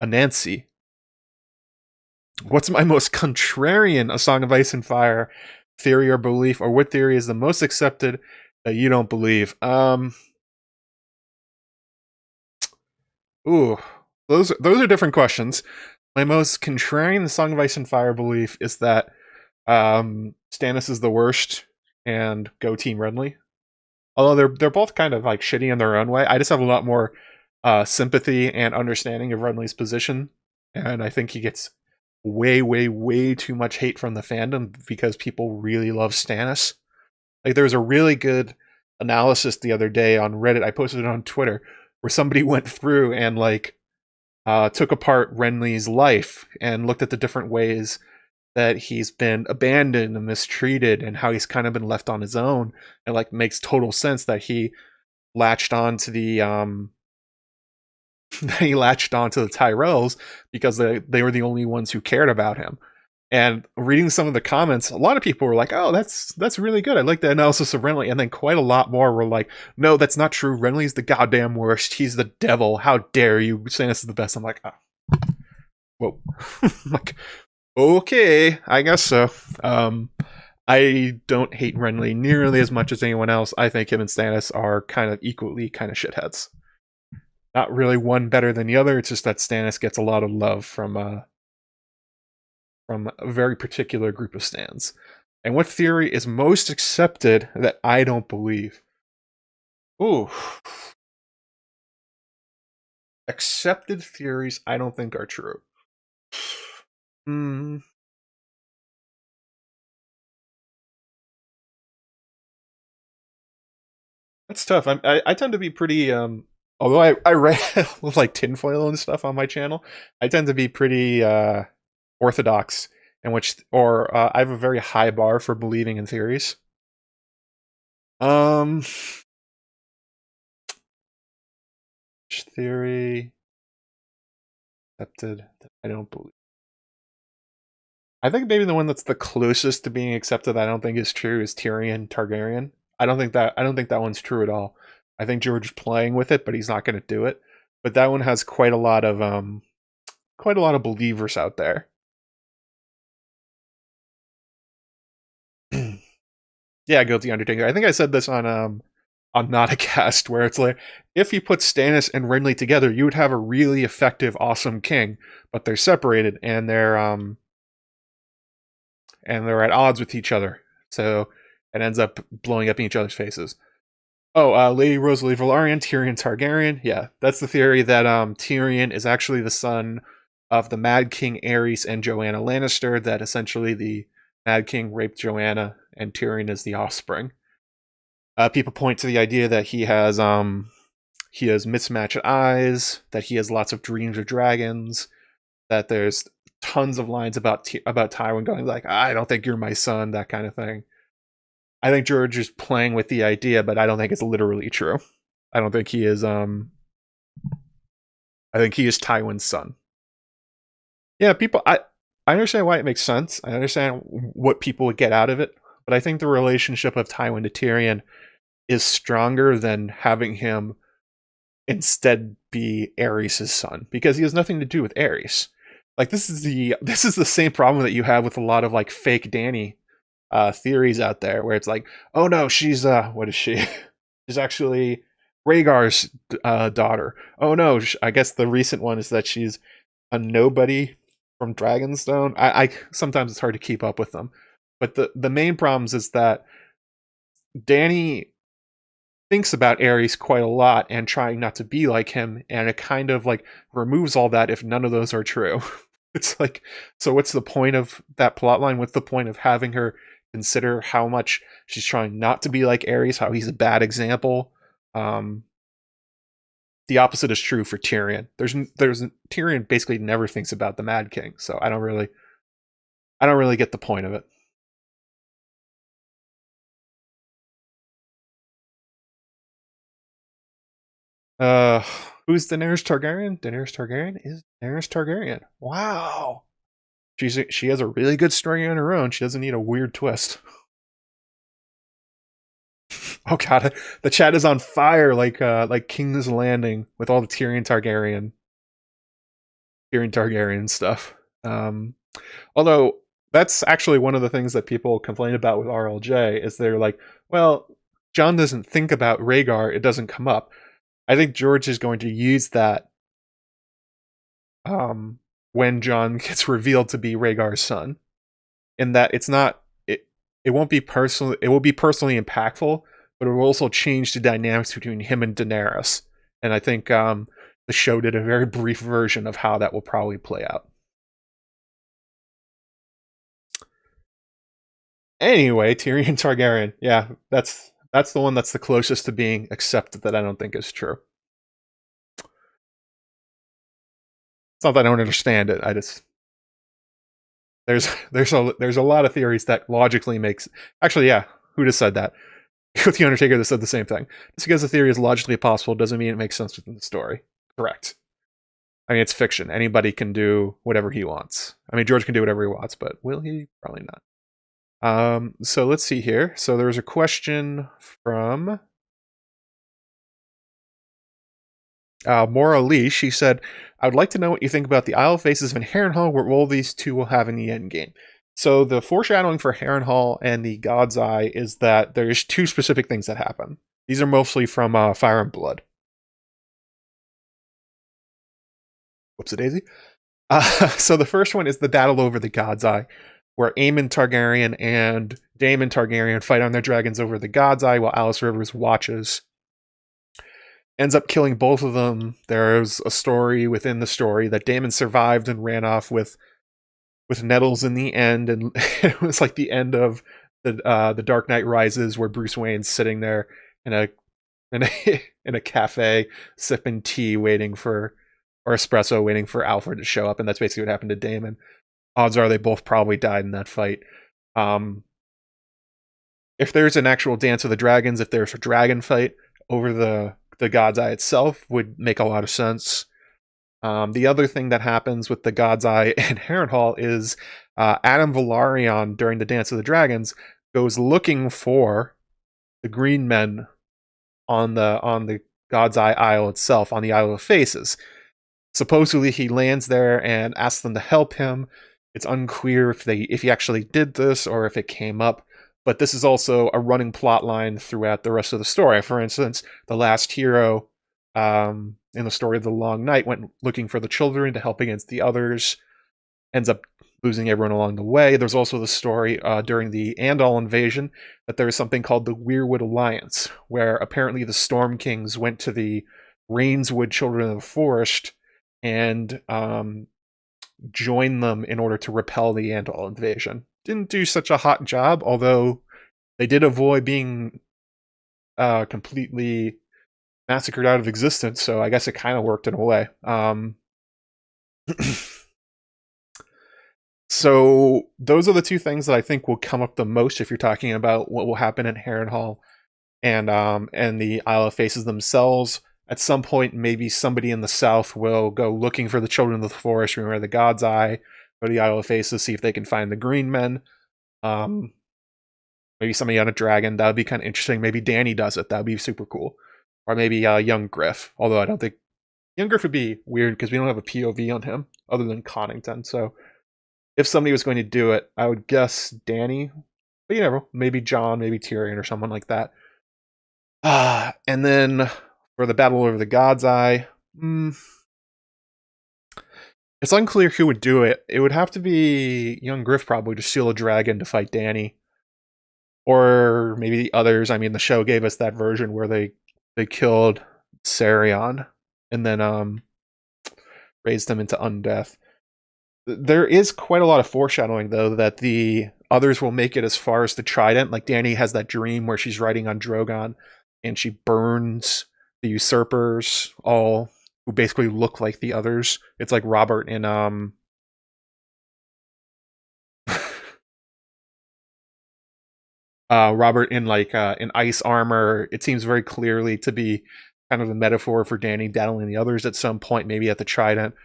Anansi. What's my most contrarian A Song of Ice and Fire theory or belief, or what theory is the most accepted that you don't believe? Ooh, those are different questions. My most contrarian A Song of Ice and Fire belief is that Stannis is the worst and go Team Renly. Although they're both kind of like shitty in their own way. I just have a lot more sympathy and understanding of Renly's position, and I think he gets way, way, way too much hate from the fandom because people really love Stannis. Like, there was a really good analysis the other day on Reddit. I posted it on Twitter where somebody went through and like took apart Renly's life and looked at the different ways that he's been abandoned and mistreated and how he's kind of been left on his own. And like makes total sense that he latched on to the Tyrells because they were the only ones who cared about him. And reading some of the comments, a lot of people were like, "Oh, that's really good. I like the analysis of Renly." And then quite a lot more were like, "No, that's not true. Renly's the goddamn worst. He's the devil. How dare you? Stannis is the best." I'm like, oh. Whoa. I'm like, okay, I guess so. I don't hate Renly nearly as much as anyone else. I think him and Stannis are kind of equally kind of shitheads. Not really one better than the other. It's just that Stannis gets a lot of love from a very particular group of stans. And what theory is most accepted that I don't believe? Ooh. Accepted theories I don't think are true. That's tough. I tend to be pretty although I read like tinfoil and stuff on my channel, I tend to be pretty orthodox, in which I have a very high bar for believing in theories. Which theory accepted that I don't believe? I think maybe the one that's the closest to being accepted that I don't think is true is Tyrion Targaryen. I don't think that one's true at all. I think George is playing with it, but he's not going to do it. But that one has quite a lot of believers out there. Yeah, Guilty Undertaker. I think I said this on Not a Cast, where it's like, if you put Stannis and Renly together, you would have a really effective, awesome king. But they're separated and they're at odds with each other. So it ends up blowing up in each other's faces. Oh, Lady Rosalie Velaryon, Tyrion Targaryen. Yeah, that's the theory that Tyrion is actually the son of the Mad King Aerys and Joanna Lannister, that essentially the Mad King raped Joanna and Tyrion is the offspring. People point to the idea that he has mismatched eyes, that he has lots of dreams of dragons, that there's tons of lines about Tywin going like, "I don't think you're my son," that kind of thing. I think George is playing with the idea, but I don't think it's literally true. I don't think he is I think he is Tywin's son. Yeah, I understand why it makes sense. I understand what people would get out of it, but I think the relationship of Tywin to Tyrion is stronger than having him instead be Aerys' son, because he has nothing to do with Aerys. Like, this is the same problem that you have with a lot of like fake Dany theories out there, where it's like, oh no, she's what is she? She's actually Rhaegar's daughter. Oh no, I guess the recent one is that she's a nobody from Dragonstone. I sometimes it's hard to keep up with them, but the main problems is that Dany thinks about Aerys quite a lot and trying not to be like him, and it kind of like removes all that if none of those are true. It's like, so what's the point of that plotline? What's the point of having her consider how much she's trying not to be like Aerys, how he's a bad example? The opposite is true for Tyrion. There's Tyrion basically never thinks about the Mad King, so I don't really get the point of it. Who's Daenerys Targaryen? Daenerys Targaryen is Daenerys Targaryen. Wow. She has a really good story on her own. She doesn't need a weird twist. Oh god, the chat is on fire like King's Landing with all the Tyrion Targaryen stuff. Although that's actually one of the things that people complain about with RLJ is they're like, well, Jon doesn't think about Rhaegar, it doesn't come up. I think George is going to use that when Jon gets revealed to be Rhaegar's son. In that it won't be personal, it will be personally impactful, but it will also change the dynamics between him and Daenerys. And I think the show did a very brief version of how that will probably play out. Anyway, Tyrion Targaryen. Yeah, that's the one that's the closest to being accepted that I don't think is true. It's not that I don't understand it. I just there's a lot of theories that logically makes. Actually, yeah, who just said that? With the Undertaker that said the same thing. Just because a theory is logically possible doesn't mean it makes sense within the story. Correct. I mean, it's fiction. Anybody can do whatever he wants. I mean, George can do whatever he wants, but will he? Probably not. So let's see here. So there was a question from Maura Lee. She said, I would like to know what you think about the Isle of Faces and Harrenhal, what role these two will have in the endgame. So the foreshadowing for Harrenhal and the God's Eye is that there's two specific things that happen. These are mostly from Fire and Blood. Whoops-a-daisy. So the first one is the battle over the God's Eye, where Aemon Targaryen and Daemon Targaryen fight on their dragons over the God's Eye while Alice Rivers watches. Ends up killing both of them. There's a story within the story that Daemon survived and ran off with Nettles in the end, and it was like the end of the Dark Knight Rises, where Bruce Wayne's sitting there in a cafe sipping tea, or espresso, waiting for Alfred to show up, and that's basically what happened to Daemon. Odds are they both probably died in that fight. If there's an actual Dance of the Dragons, if there's a dragon fight over the God's Eye itself, would make a lot of sense. The other thing that happens with the God's Eye and Harrenhal is Adam Velaryon, during the Dance of the Dragons, goes looking for the Green Men on the God's Eye Isle itself, on the Isle of Faces. Supposedly he lands there and asks them to help him. It's unclear if he actually did this or if it came up, but this is also a running plot line throughout the rest of the story. For instance, the last hero in the story of the Long Night went looking for the children to help against the others, ends up losing everyone along the way. There's also the story during the Andal invasion that there is something called the Weirwood Alliance, where apparently the Storm Kings went to the Rainswood Children of the Forest and joined them in order to repel the Andal invasion. Didn't do such a hot job, although they did avoid being completely massacred out of existence, so I guess it kind of worked in a way. So those are the two things that I think will come up the most if you're talking about what will happen in Harrenhal and the Isle of Faces themselves. At some point, maybe somebody in the south will go looking for the Children of the Forest, remember the God's Eye, go to the Isle of Faces, see if they can find the Green Men. Maybe somebody on a dragon. That would be kind of interesting. Maybe Dany does it. That would be super cool. Or maybe young Griff. Although I don't think... Young Griff would be weird because we don't have a POV on him other than Connington. So if somebody was going to do it, I would guess Dany. But you never know. Maybe Jon, maybe Tyrion or someone like that. And then for the battle over the God's Eye... It's unclear who would do it. It would have to be young Griff probably to steal a dragon to fight Dany. Or maybe the others. I mean, the show gave us that version where they killed Sarion and then raised them into undeath. There is quite a lot of foreshadowing, though, that the others will make it as far as the Trident. Like, Dany has that dream where she's riding on Drogon and she burns the usurpers, all who basically look like the others. It's like Robert in Robert in in ice armor. It seems very clearly to be kind of the metaphor for Dany battling the others at some point, maybe at the Trident.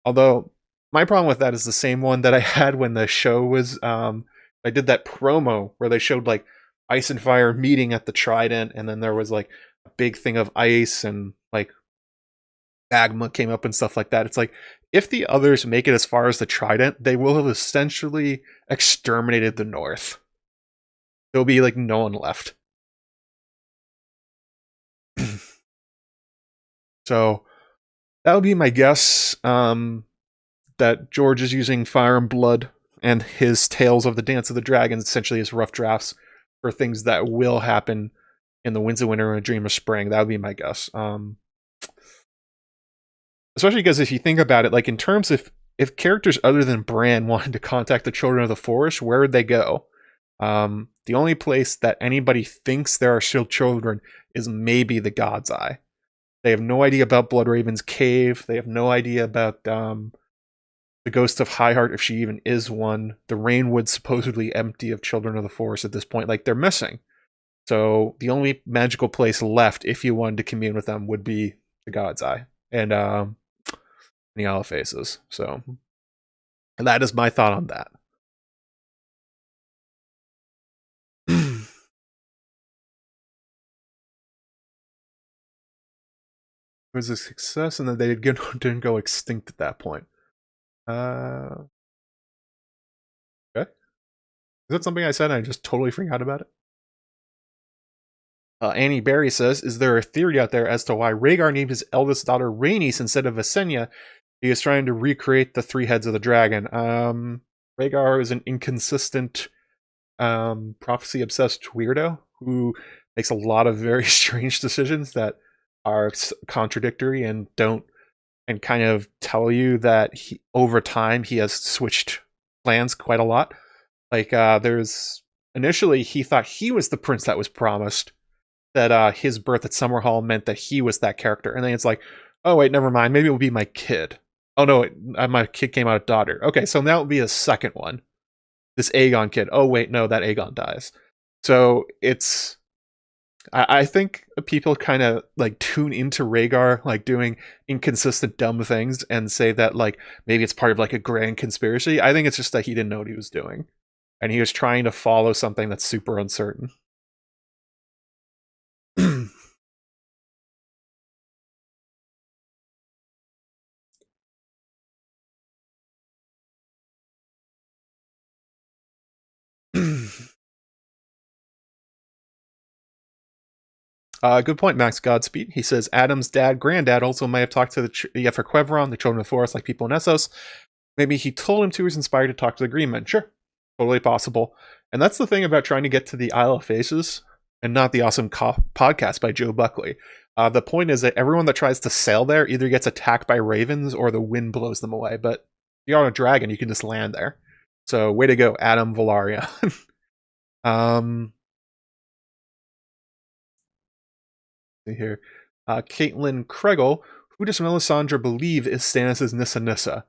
Although my problem with that is the same one that I had when the show was I did that promo where they showed like Ice and Fire meeting at the Trident, and then there was like a big thing of ice and like magma came up and stuff like that. It's like, if the others make it as far as the Trident, they will have essentially exterminated the North. There'll be like no one left. So that would be my guess, that George is using Fire and Blood and his Tales of the Dance of the Dragons essentially as rough drafts for things that will happen in the Winds of Winter and A Dream of Spring. That would be my guess. Especially because if you think about it, like in terms of if characters other than Bran wanted to contact the Children of the Forest, where would they go? The only place that anybody thinks there are still children is maybe the God's Eye. They have no idea about Bloodraven's cave. They have no idea about the ghost of Highheart, if she even is one. The Rainwood's supposedly empty of Children of the Forest at this point. Like, they're missing. So the only magical place left, if you wanted to commune with them, would be the God's Eye. And the Isle of Faces. So that is my thought on that. It was a success, and then they didn't go extinct at that point. Okay. Is that something I said and I just totally forgot about it? Annie Berry says, is there a theory out there as to why Rhaegar named his eldest daughter Rhaenys instead of Visenya? He is trying to recreate the 3 heads of the dragon. Rhaegar is an inconsistent, prophecy-obsessed weirdo who makes a lot of very strange decisions that are contradictory and kind of tell you that over time he has switched plans quite a lot. Like, initially he thought he was the prince that was promised, that his birth at Summerhall meant that he was that character. And then it's like, oh, wait, never mind. Maybe it will be my kid. Oh, no, my kid came out a daughter. Okay, so that would be a second one. This Aegon kid. Oh, wait, no, that Aegon dies. So it's... I think people kind of like tune into Rhaegar like doing inconsistent dumb things and say that like maybe it's part of like a grand conspiracy. I think it's just that he didn't know what he was doing. And he was trying to follow something that's super uncertain. Good point, Max Godspeed. He says Adam's granddad, also may have talked to the Yennefer Quevron, the Children of the Forest, like people in Essos. Maybe he told him to, he was inspired to talk to the Green Men. Sure, totally possible. And that's the thing about trying to get to the Isle of Faces and not the awesome podcast by Joe Buckley. The point is that everyone that tries to sail there either gets attacked by ravens or the wind blows them away. But if you're on a dragon, you can just land there. So way to go, Adam Valaria. Here. Caitlin Kregel, who does Melisandre believe is Stannis' Nissa Nissa?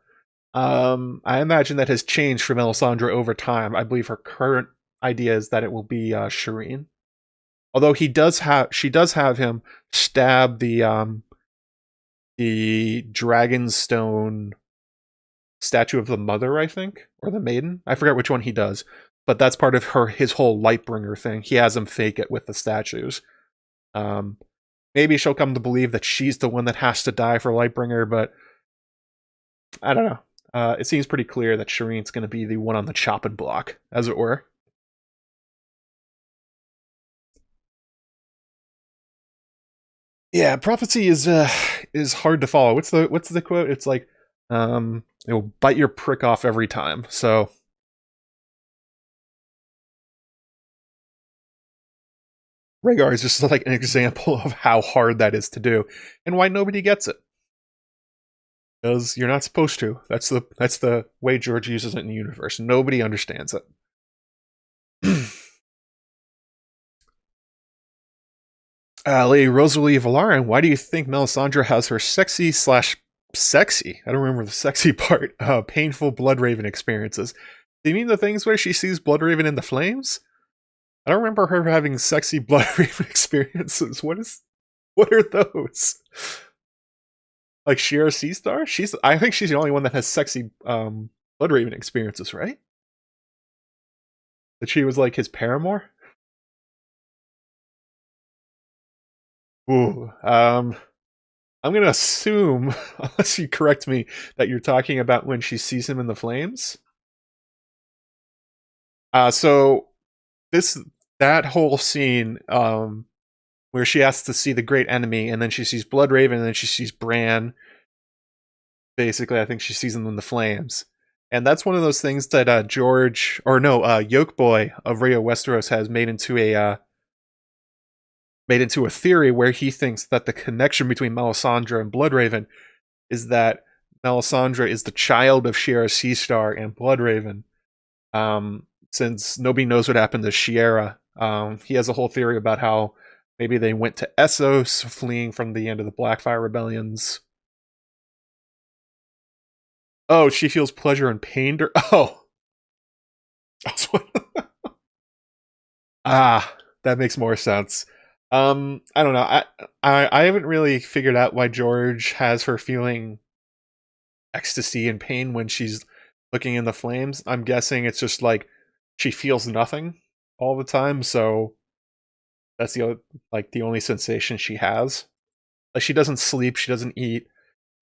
I imagine that has changed for Melisandre over time. I believe her current idea is that it will be Shireen. Although she does have him stab the Dragonstone statue of the mother, I think, or the maiden. I forget which one he does, but that's part of his whole Lightbringer thing. He has him fake it with the statues. Maybe she'll come to believe that she's the one that has to die for Lightbringer, but I don't know. It seems pretty clear that Shireen's going to be the one on the chopping block, as it were. Yeah, prophecy is hard to follow. What's the quote? It's like, it'll bite your prick off every time. So Rhaegar is just like an example of how hard that is to do and why nobody gets it. Because you're not supposed to. That's the way George uses it in the universe. Nobody understands it. Lady Rosalie Valarin, why do you think Melisandre has her sexy, I don't remember the sexy part, painful Bloodraven experiences? Do you mean the things where she sees Bloodraven in the flames? I don't remember her having sexy Bloodraven experiences. What are those? Like Shiera Seastar? I think she's the only one that has sexy Bloodraven experiences, right? That she was like his paramour? Ooh, I'm gonna assume, unless you correct me, that you're talking about when she sees him in the flames. So that whole scene, where she has to see the great enemy, and then she sees Bloodraven, and then she sees Bran. Basically, I think she sees them in the flames, and that's one of those things that Yolkboy of Radio Westeros has made into a theory where he thinks that the connection between Melisandre and Bloodraven is that Melisandre is the child of Shiera Seastar and Bloodraven. Since nobody knows what happened to Shiera, he has a whole theory about how maybe they went to Essos, fleeing from the end of the Blackfire rebellions. Oh, she feels pleasure and pain. Oh. That makes more sense. I don't know. I haven't really figured out why George has her feeling ecstasy and pain when she's looking in the flames. I'm guessing it's just like she feels nothing all the time, so that's the only sensation she has. Like she doesn't sleep, she doesn't eat.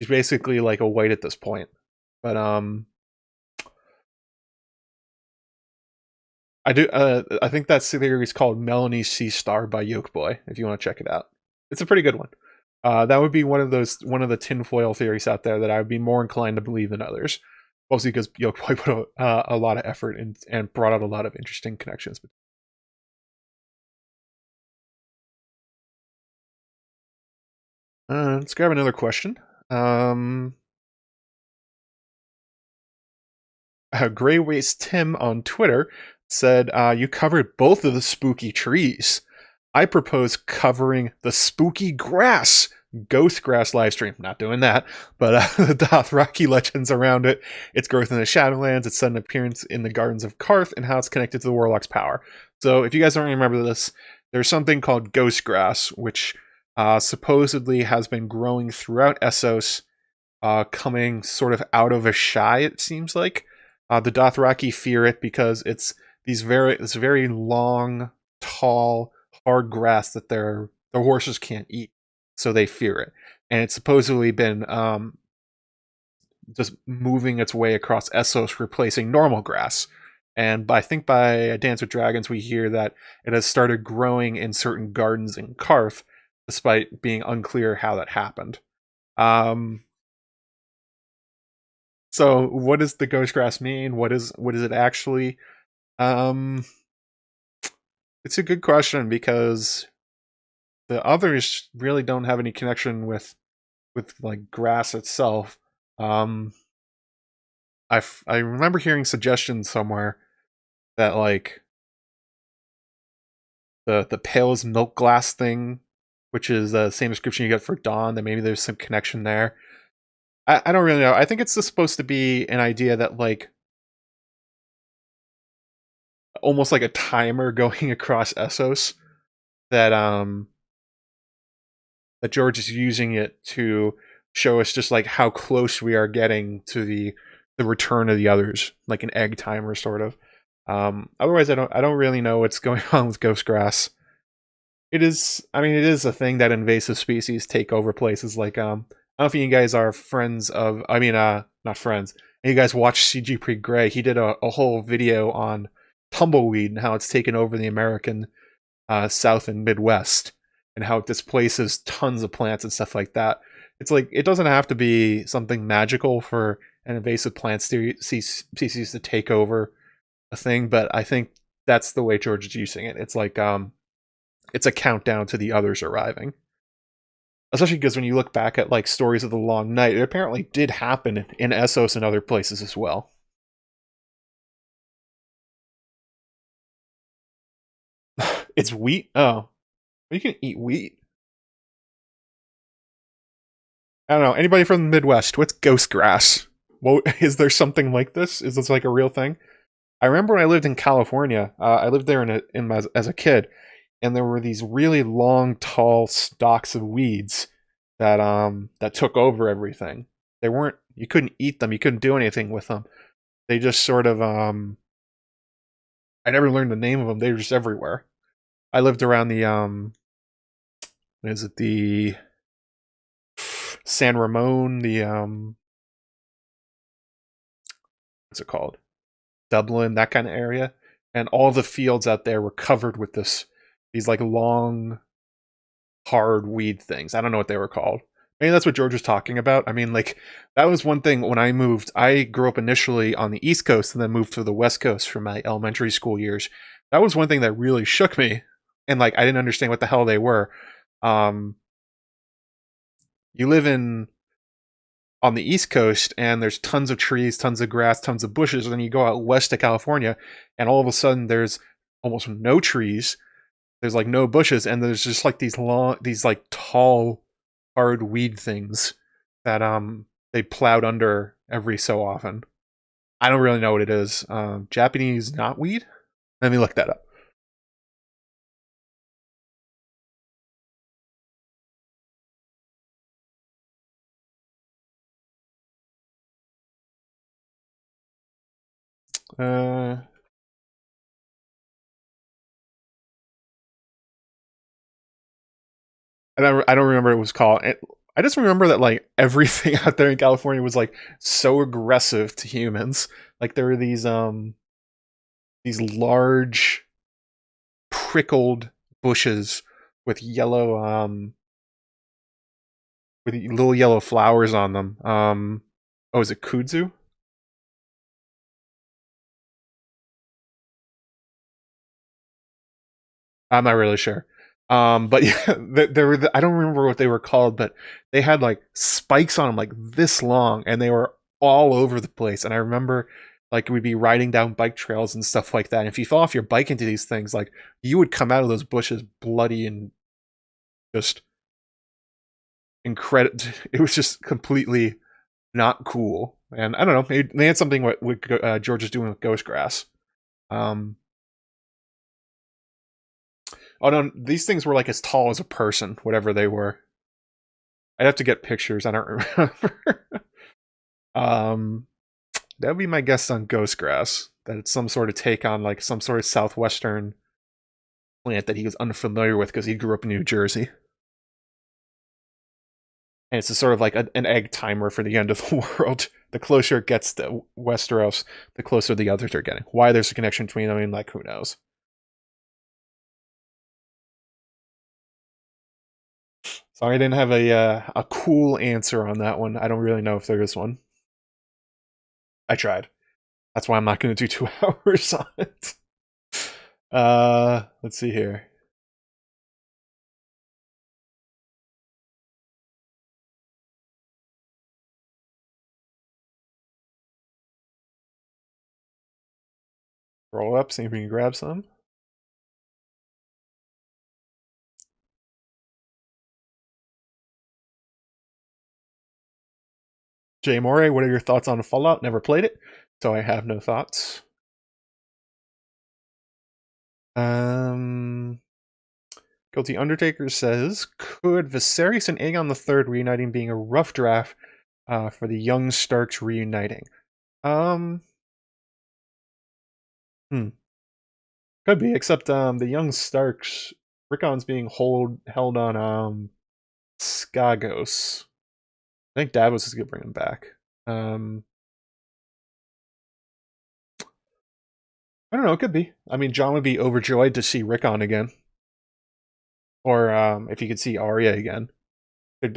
She's basically like a white at this point. But I think that series called Melanie's Sea Star by Yolkboy, if you want to check it out. It's a pretty good one. That would be one of the tinfoil theories out there that I would be more inclined to believe than others. Mostly because Yolkboy put a lot of effort in, and brought out a lot of interesting connections. Let's grab another question. Grey Waste Tim on Twitter said, you covered both of the spooky trees. I propose covering the spooky grass, ghost grass livestream. Not doing that, but the Dothraki legends around it, its growth in the Shadowlands, its sudden appearance in the Gardens of Karth, and how it's connected to the Warlock's power. So if you guys don't remember this, there's something called ghost grass, which supposedly has been growing throughout Essos, coming sort of out of a shy, it seems like. The Dothraki fear it because it's this very long, tall, hard grass that their horses can't eat, so they fear it. And it's supposedly been just moving its way across Essos, replacing normal grass. And I think by Dance with Dragons, we hear that it has started growing in certain gardens in Karth, despite being unclear how that happened. So what does the ghost grass mean? What is it actually? It's a good question because the others really don't have any connection with like grass itself. I remember hearing suggestions somewhere that like the Pale's milk glass thing, which is the same description you get for Dawn, that maybe there's some connection there. I don't really know. I think it's just supposed to be an idea that like almost like a timer going across Essos, that that George is using it to show us just like how close we are getting to the return of the others, like an egg timer sort of. Otherwise, I don't really know what's going on with ghost grass. It is, I mean, it is a thing that invasive species take over places. Like I don't know if you guys are friends of, I mean, not friends. And you guys watch CG Pre Grey. He did a whole video on tumbleweed and how it's taken over the American South and Midwest, and how it displaces tons of plants and stuff like that. It's like it doesn't have to be something magical for an invasive plant species to take over a thing, but I think that's the way George is using it. It's like it's a countdown to the others arriving. Especially because when you look back at like stories of the Long Night, it apparently did happen in Essos and other places as well. It's wheat. Oh, you can eat wheat. I don't know. Anybody from the Midwest? What's ghost grass? Well, is there something like this? Is this like a real thing? I remember when I lived in California. I lived there as a kid, and there were these really long, tall stalks of weeds that took over everything. They weren't. You couldn't eat them. You couldn't do anything with them. They just sort of. I never learned the name of them. They were just everywhere. I lived around the is it the San Ramon, the what's it called? Dublin, that kind of area. And all the fields out there were covered with these like long, hard weed things. I don't know what they were called. Maybe that's what George was talking about. I mean, like, that was one thing when I moved. I grew up initially on the East Coast and then moved to the West Coast for my elementary school years. That was one thing that really shook me. And like, I didn't understand what the hell they were. Um, you live on the East Coast and there's tons of trees, tons of grass, tons of bushes. And then you go out west to California and all of a sudden there's almost no trees. There's like no bushes. And there's just like these like tall, hard weed things that they plowed under every so often. I don't really know what it is. Japanese knotweed? Let me look that up. Uh, I don't remember what it was called. I just remember that like everything out there in California was like so aggressive to humans. Like there were these large prickled bushes with yellow with little yellow flowers on them. Oh, is it kudzu? I'm not really sure. But yeah, there were I don't remember what they were called, but they had like spikes on them like this long, and they were all over the place. And I remember like we'd be riding down bike trails and stuff like that. And if you fell off your bike into these things, like you would come out of those bushes bloody and just incredible. It was just completely not cool. And I don't know, maybe they had something what George is doing with ghost grass. Um, oh no, these things were like as tall as a person, whatever they were. I'd have to get pictures. I don't remember. um, that would be my guess on ghost grass. That it's some sort of take on like some sort of southwestern plant that he was unfamiliar with because he grew up in New Jersey. And it's a sort of like an egg timer for the end of the world. The closer it gets to Westeros, the closer the others are getting. Why there's a connection between them, I mean, like, who knows? So I didn't have a cool answer on that one. I don't really know if there is one. I tried. That's why I'm not going to do 2 hours on it. Let's see here. Roll up, see if we can grab some. Jay Moray, what are your thoughts on Fallout? Never played it, so I have no thoughts. Guilty Undertaker says, could Viserys and Aegon III reuniting being a rough draft for the young Starks reuniting? Um, hmm. Could be, except the young Starks, Rickon's being held on Skagos. I think Davos is gonna bring him back. I don't know, it could be. I mean, John would be overjoyed to see Rickon again. Or if he could see Arya again.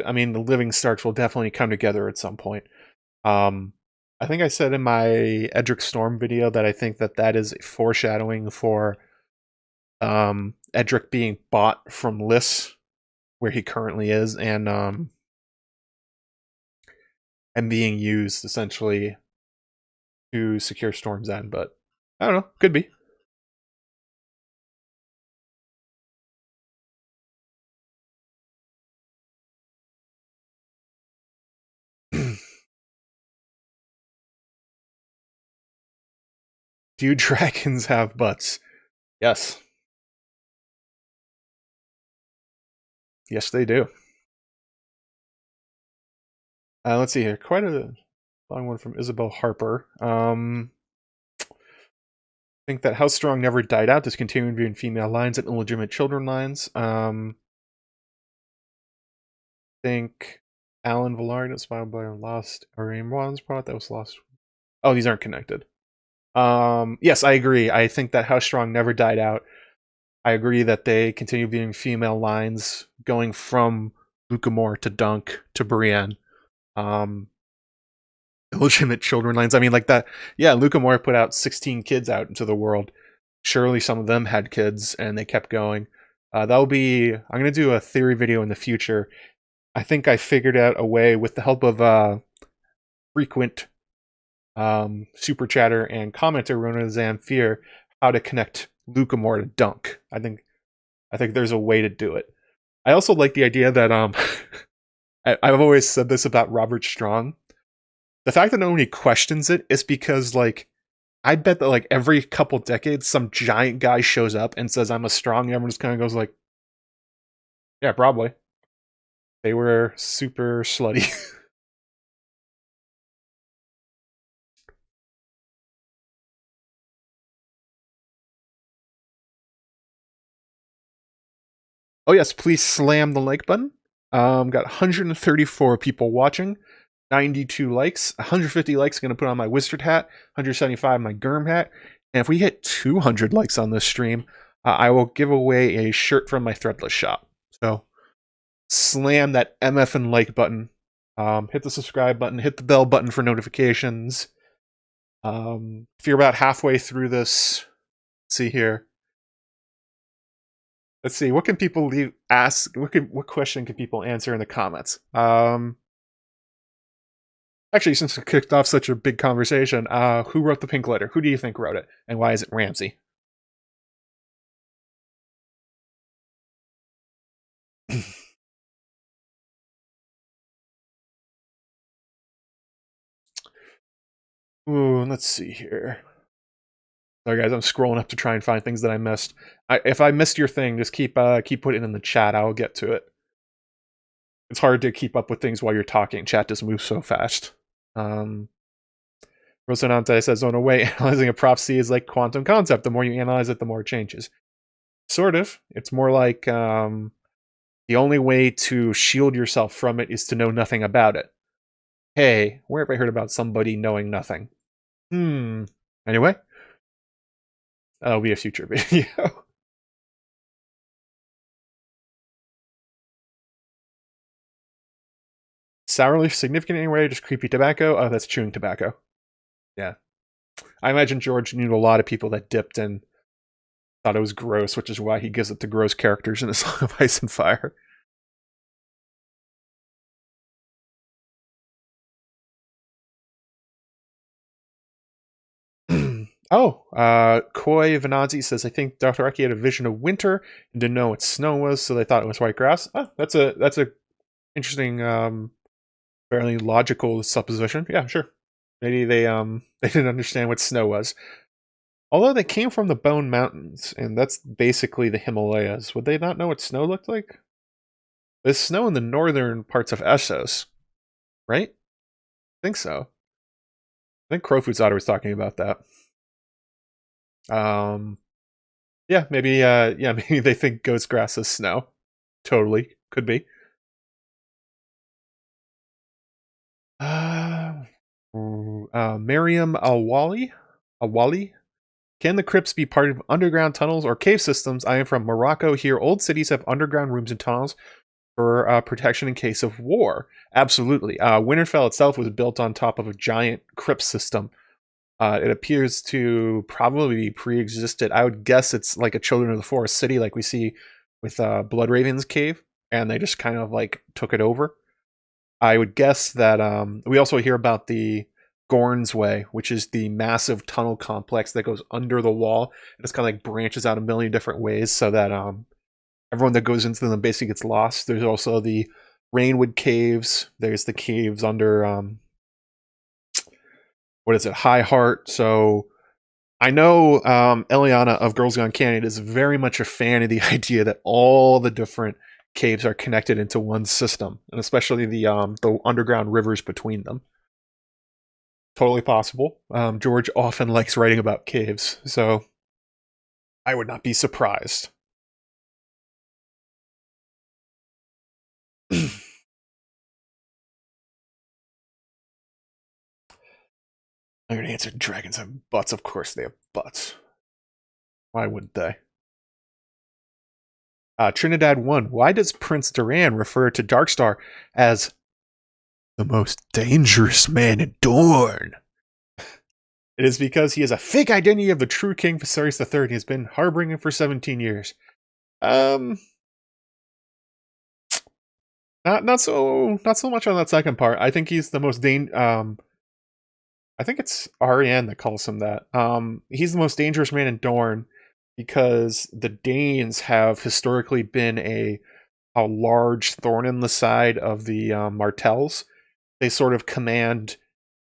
I mean, the living Starks will definitely come together at some point. I think I said in my Edric Storm video that I think that that is foreshadowing for Edric being bought from Lys, where he currently is, and being used essentially to secure Storm's End. But I don't know, could be. Do dragons have butts? Yes. Yes, they do. Let's see here. Quite a long one from Isabel Harper. Think that House Strong never died out, discontinuing being female lines and illegitimate children lines. Think Alan Villard inspired by Lost Ariane Wands product that was lost. Oh, these aren't connected. Yes, I agree. I think that House Strong never died out. I agree that they continue being female lines, going from Lucamore to Dunk to Brienne. Illegitimate children lines. I mean, like that. Yeah, Lucamore put out 16 kids out into the world. Surely some of them had kids, and they kept going. That'll be. I'm gonna do a theory video in the future. I think I figured out a way with the help of frequent super chatter and commenter Rona Zamfir how to connect Lucamore to Dunk. I think there's a way to do it. I also like the idea that I've always said this about Robert Strong. The fact that nobody questions it is because like I bet that like every couple decades some giant guy shows up and says I'm a strong, and everyone just kind of goes like, yeah, probably. They were super slutty. Oh yes, please slam the like button. Got 134 people watching, 92 likes, 150 likes going to put on my wizard hat, 175 my Germ hat, and if we hit 200 likes on this stream, I will give away a shirt from my Threadless shop. So slam that MF and like button, hit the subscribe button, hit the bell button for notifications. If you're about halfway through this, see here. Let's see, what can people ask? What question can people answer in the comments? Actually, since it kicked off such a big conversation, who wrote the pink letter? Who do you think wrote it? And why is it Ramsay? Ooh, let's see here. Sorry guys, I'm scrolling up to try and find things that I missed. If I missed your thing, just keep putting it in the chat. I'll get to it. It's hard to keep up with things while you're talking. Chat just moves so fast. Rosanante says, "Oh no, way, analyzing a prophecy is like quantum concept. The more you analyze it, the more it changes." Sort of. It's more like the only way to shield yourself from it is to know nothing about it. Hey, where have I heard about somebody knowing nothing? Anyway, that'll be a future video. Sour leaf significant anyway, just creepy tobacco? Oh, that's chewing tobacco. Yeah. I imagine George knew a lot of people that dipped and thought it was gross, which is why he gives it to gross characters in A Song of Ice and Fire. Koi Venazzi says, "I think Dothraki had a vision of winter and didn't know what snow was, so they thought it was white grass." Oh, that's a interesting, fairly logical supposition. Yeah, sure. Maybe they didn't understand what snow was. Although they came from the Bone Mountains, and that's basically the Himalayas. Would they not know what snow looked like? There's snow in the northern parts of Essos, right? I think so. I think Crowfoot's Otter was talking about that. Yeah, maybe maybe they think ghost grass is snow. Totally. Could be. Miriam Awali? Can the crypts be part of underground tunnels or cave systems? I am from Morocco. Here, old cities have underground rooms and tunnels for protection in case of war. Absolutely. Winterfell itself was built on top of a giant crypt system. It appears to probably pre-existed. I would guess it's like a Children of the Forest city like we see with Bloodraven's cave, and they just kind of like took it over. I would guess that we also hear about the Gorn's Way, which is the massive tunnel complex that goes under the wall. And it's kind of like branches out a million different ways so that everyone that goes into them basically gets lost. There's also the Rainwood Caves. There's the caves under, High Heart. So I know Eliana of Girls Gone Canyon is very much a fan of the idea that all the different caves are connected into one system, and especially the underground rivers between them. Totally possible. George often likes writing about caves, so I would not be surprised. Iron answered, dragons have butts. Of course they have butts. Why wouldn't they? Trinidad 1. Why does Prince Duran refer to Darkstar as the most dangerous man in Dorne? It is because he has a fake identity of the true King Viserys III and he has been harboring him for 17 years. Not so much on that second part. I think he's the most I think it's Arianne that calls him that. He's the most dangerous man in Dorne because the Danes have historically been a large thorn in the side of the Martells. They sort of command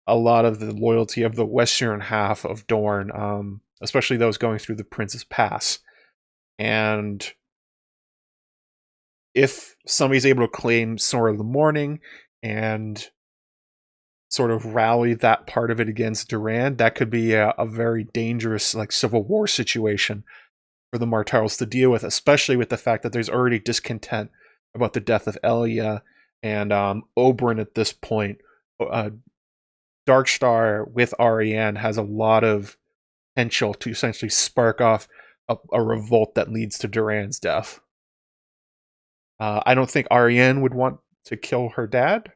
a lot of the loyalty of the western half of Dorne, especially those going through the Prince's Pass. And if somebody's able to claim Sword of the Morning and sort of rally that part of it against Duran, that could be a very dangerous like civil war situation. for the Martells to deal with, especially with the fact that there's already discontent about the death of Elia and Oberyn at this point. Darkstar with Arianne has a lot of potential to essentially spark off a revolt that leads to Duran's death. I don't think Arianne would want to kill her dad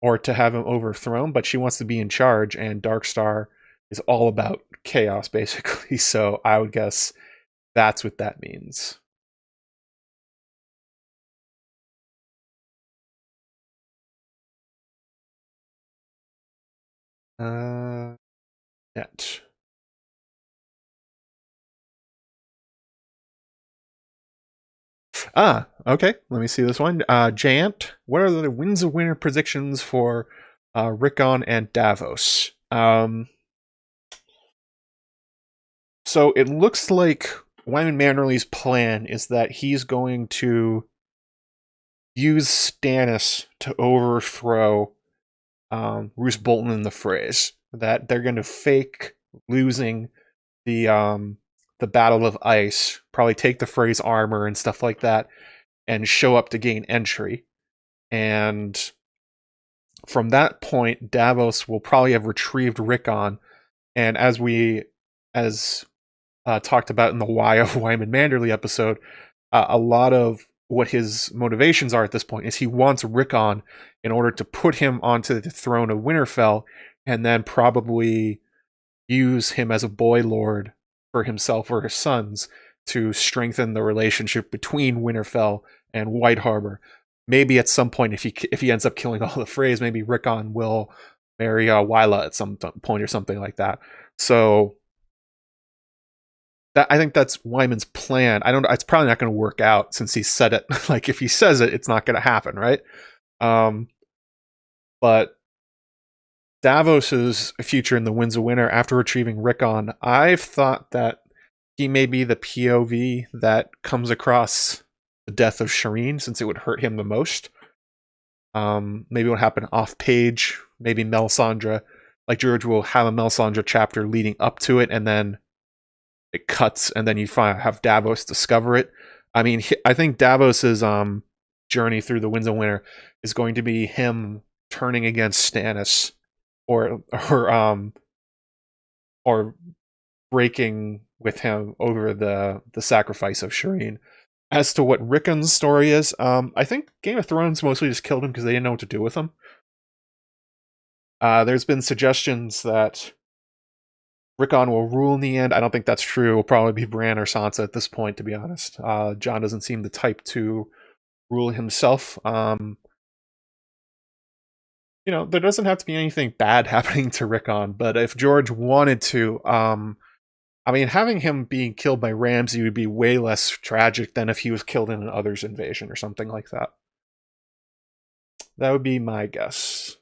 or to have him overthrown, but she wants to be in charge, and Darkstar is all about chaos, basically. So I would guess that's what that means. Net. Okay. Let me see this one. Jant, what are the Winds of Winter predictions for Rickon and Davos? So it looks like Wyman Manderley's plan is that he's going to use Stannis to overthrow Roose Bolton in the Freys. That they're going to fake losing the Battle of Ice, probably take the Freys armor and stuff like that, and show up to gain entry. And from that point, Davos will probably have retrieved Rickon. And as talked about in the Why of Wyman Manderley episode, a lot of what his motivations are at this point is he wants Rickon in order to put him onto the throne of Winterfell, and then probably use him as a boy lord for himself or his sons to strengthen the relationship between Winterfell and White Harbor. Maybe at some point, if he ends up killing all the Freys, maybe Rickon will marry Wyla at some point or something like that. So I think that's Wyman's plan. It's probably not going to work out since he said it. Like, if he says it, it's not going to happen, right? But Davos's future in the Winds of Winter after retrieving Rickon, I've thought that he may be the POV that comes across the death of Shireen, since it would hurt him the most. Maybe what happened off page. Maybe Melisandre, like George will have a Melisandre chapter leading up to it, and then it cuts, and then you have Davos discover it. I mean, I think Davos's journey through the Winds of Winter is going to be him turning against Stannis, or breaking with him over the sacrifice of Shireen. As to what Rickon's story is, I think Game of Thrones mostly just killed him because they didn't know what to do with him. There's been suggestions that Rickon will rule in the end. I don't think that's true. It'll probably be Bran or Sansa at this point, to be honest. Jon doesn't seem the type to rule himself. There doesn't have to be anything bad happening to Rickon, but if George wanted to, having him being killed by Ramsay would be way less tragic than if he was killed in an Others invasion or something like that. That would be my guess.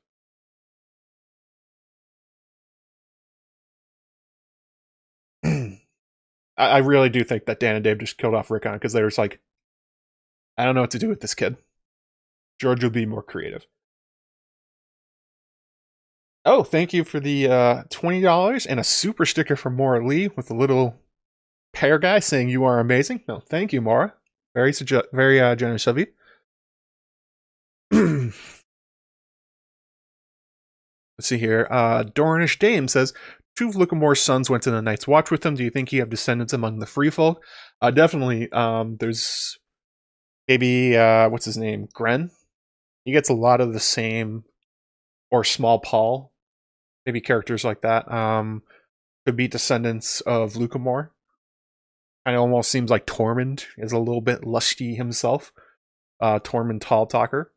I really do think that Dan and Dave just killed off Rickon because they were just like, I don't know what to do with this kid. George will be more creative. Oh, thank you for the $20 and a super sticker from Maura Lee with a little pear guy saying you are amazing. No, thank you, Maura. Very generous of you. Let's see here. Dornish Dame says, two of Lycomore's sons went to the Night's Watch with him. Do you think you have descendants among the free folk? Definitely. There's maybe, what's his name? Gren? He gets a lot of the same, or Small Paul. Maybe characters like that. Could be descendants of Lycomore. Kind of almost seems like Tormund is a little bit lusty himself. Tormund Tall Talker.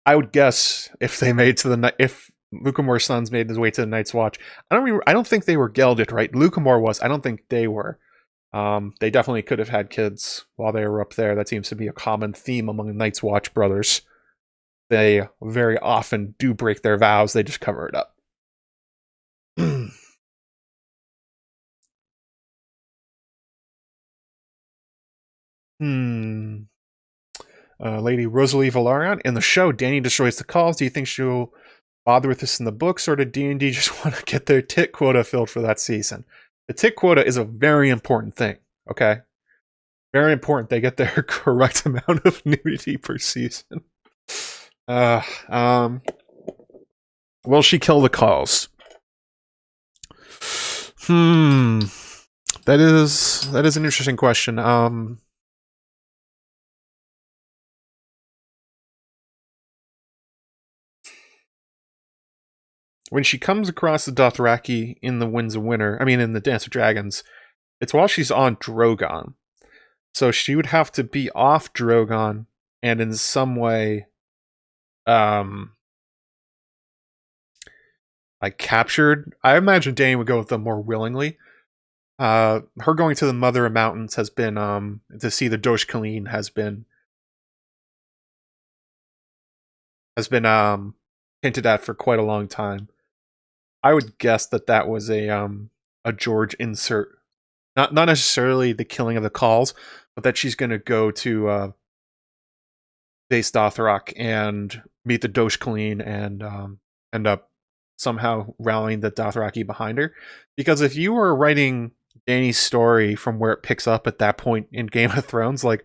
I would guess if Lycomore's sons made his way to the Night's Watch. I don't think they were gelded, right? Lycomore was. I don't think they were. They definitely could have had kids while they were up there. That seems to be a common theme among the Night's Watch brothers. They very often do break their vows. They just cover it up. Lady Rosalie Valarian. In the show, Dany destroys the calls. Do you think she'll bother with this in the books, or did D&D just want to get their tit quota filled for that season? The tick quota is a very important thing, okay? Very important they get their correct amount of nudity per season. Will she kill the calls? That is an interesting question. When she comes across the Dothraki in the Winds of Winter, I mean in the Dance of Dragons, it's while she's on Drogon. So she would have to be off Drogon and in some way like captured. I imagine Dany would go with them more willingly. Her going to the Mother of Mountains has been to see the Dosh Khaleen has been hinted at for quite a long time. I would guess that was a George insert, not necessarily the killing of the calls, but that she's going to go to base Dothrak and meet the Dosh Khaleen and end up somehow rallying the Dothraki behind her. Because if you were writing Dany's story from where it picks up at that point in Game of Thrones, like,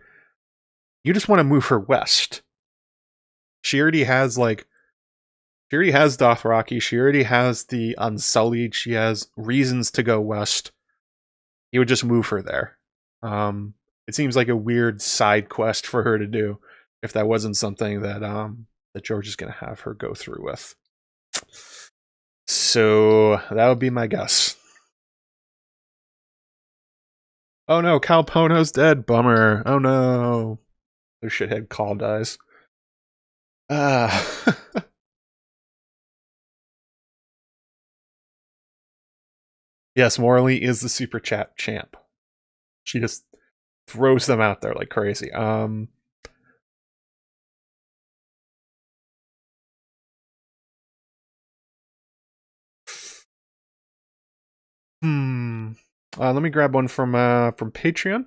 you just want to move her west. She already has Dothraki, she already has the Unsullied, she has reasons to go west. You would just move her there. It seems like a weird side quest for her to do if that wasn't something that that George is going to have her go through with. So that would be my guess. Oh no, Cal Pono's dead. Bummer. Oh no. The shithead Call dies. Yes, Morley is the super chat champ. She just throws them out there like crazy. Let me grab one from Patreon.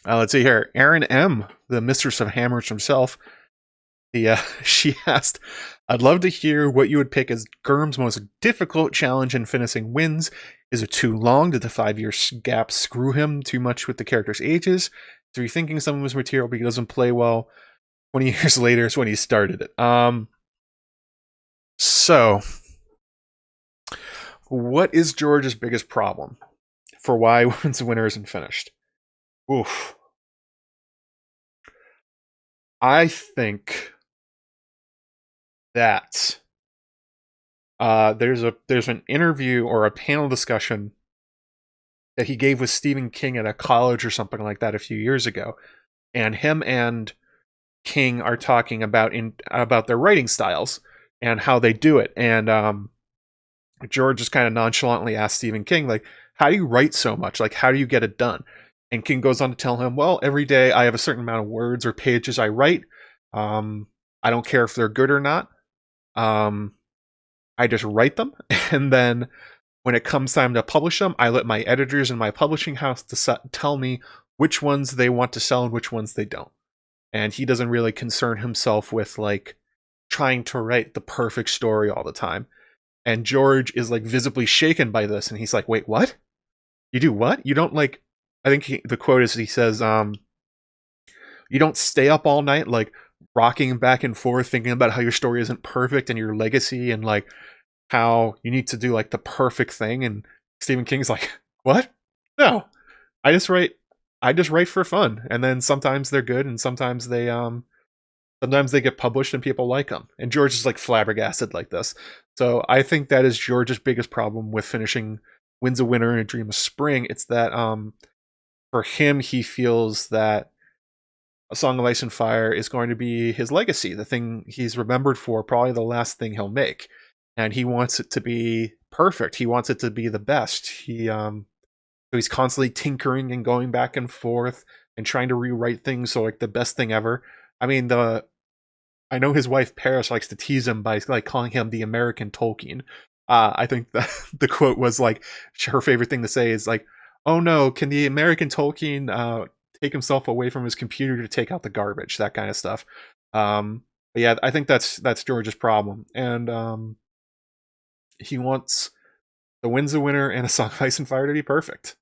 Let's see here. Aaron M, the mistress of hammers himself. She asked, I'd love to hear what you would pick as Gurm's most difficult challenge in finishing Winds. Is it too long? Did the 5-year gap screw him too much with the characters' ages? Is he rethinking some of his material because he doesn't play well? 20 years later is when he started it. So, what is George's biggest problem for why Winds of Winter isn't finished? Oof. I think that there's an interview or a panel discussion that he gave with Stephen King at a college or something like that a few years ago, and him and King are talking about their writing styles and how they do it. And George just kind of nonchalantly asked Stephen King, like, how do you write so much? Like, how do you get it done? And King goes on to tell him, well, every day I have a certain amount of words or pages I write. I don't care if they're good or not. I just write them. And then when it comes time to publish them, I let my editors in my publishing house tell me which ones they want to sell and which ones they don't. And he doesn't really concern himself with like trying to write the perfect story all the time. And George is like visibly shaken by this. And he's like, wait, what? You do what? You don't like, I think the quote is, he says, you don't stay up all night, like rocking back and forth, thinking about how your story isn't perfect and your legacy and like how you need to do like the perfect thing. And Stephen King's like, what? No, I just write for fun. And then sometimes they're good and sometimes they get published and people like them. And George is like flabbergasted like this. So I think that is George's biggest problem with finishing Winds of Winter and A Dream of Spring. It's that for him, he feels that A Song of Ice and Fire is going to be his legacy, the thing he's remembered for, probably the last thing he'll make. And he wants it to be perfect. He wants it to be the best. So he's constantly tinkering and going back and forth and trying to rewrite things so like the best thing ever. I mean, I know his wife Paris likes to tease him by like calling him the American Tolkien. I think that the quote was like, her favorite thing to say is like, oh no, can the American Tolkien take himself away from his computer to take out the garbage, that kind of stuff. But yeah, I think that's George's problem. And he wants The Winds of Winter and A Song of Ice and Fire to be perfect.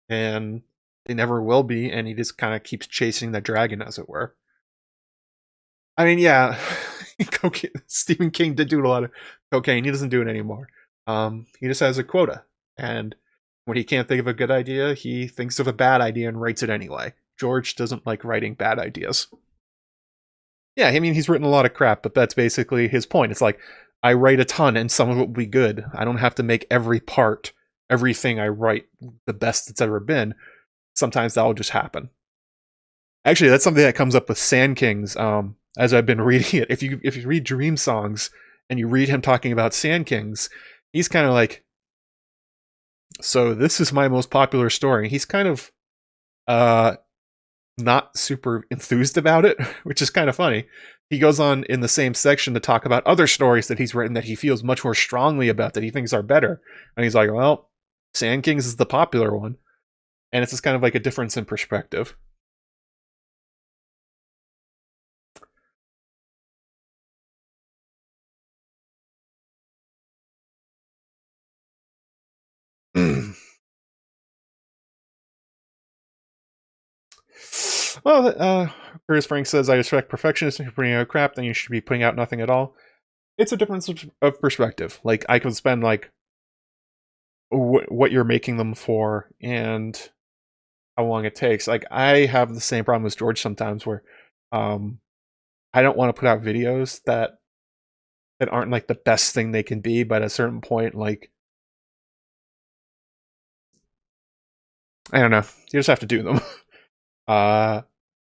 And they never will be, and he just kind of keeps chasing the dragon, as it were. I mean, yeah, Stephen King did do a lot of cocaine. He doesn't do it anymore. He just has a quota. And when he can't think of a good idea, he thinks of a bad idea and writes it anyway. George doesn't like writing bad ideas. Yeah, I mean, he's written a lot of crap, but that's basically his point. It's like, I write a ton and some of it will be good. I don't have to make everything I write the best it's ever been. Sometimes that'll just happen. Actually, that's something that comes up with Sand Kings. As I've been reading it, if you read Dream Songs and you read him talking about Sand Kings, he's kind of like, so this is my most popular story. He's kind of not super enthused about it, which is kind of funny. He goes on in the same section to talk about other stories that he's written that he feels much more strongly about, that he thinks are better. And he's like, well, Sand Kings is the popular one. And it's just kind of like a difference in perspective. Well, Curtis Frank says, I respect perfectionists. If you're putting out crap, then you should be putting out nothing at all. It's a difference of perspective. Like, I could spend, like, what you're making them for and how long it takes. Like, I have the same problem as George sometimes where I don't want to put out videos that aren't, like, the best thing they can be, but at a certain point, like, I don't know. You just have to do them.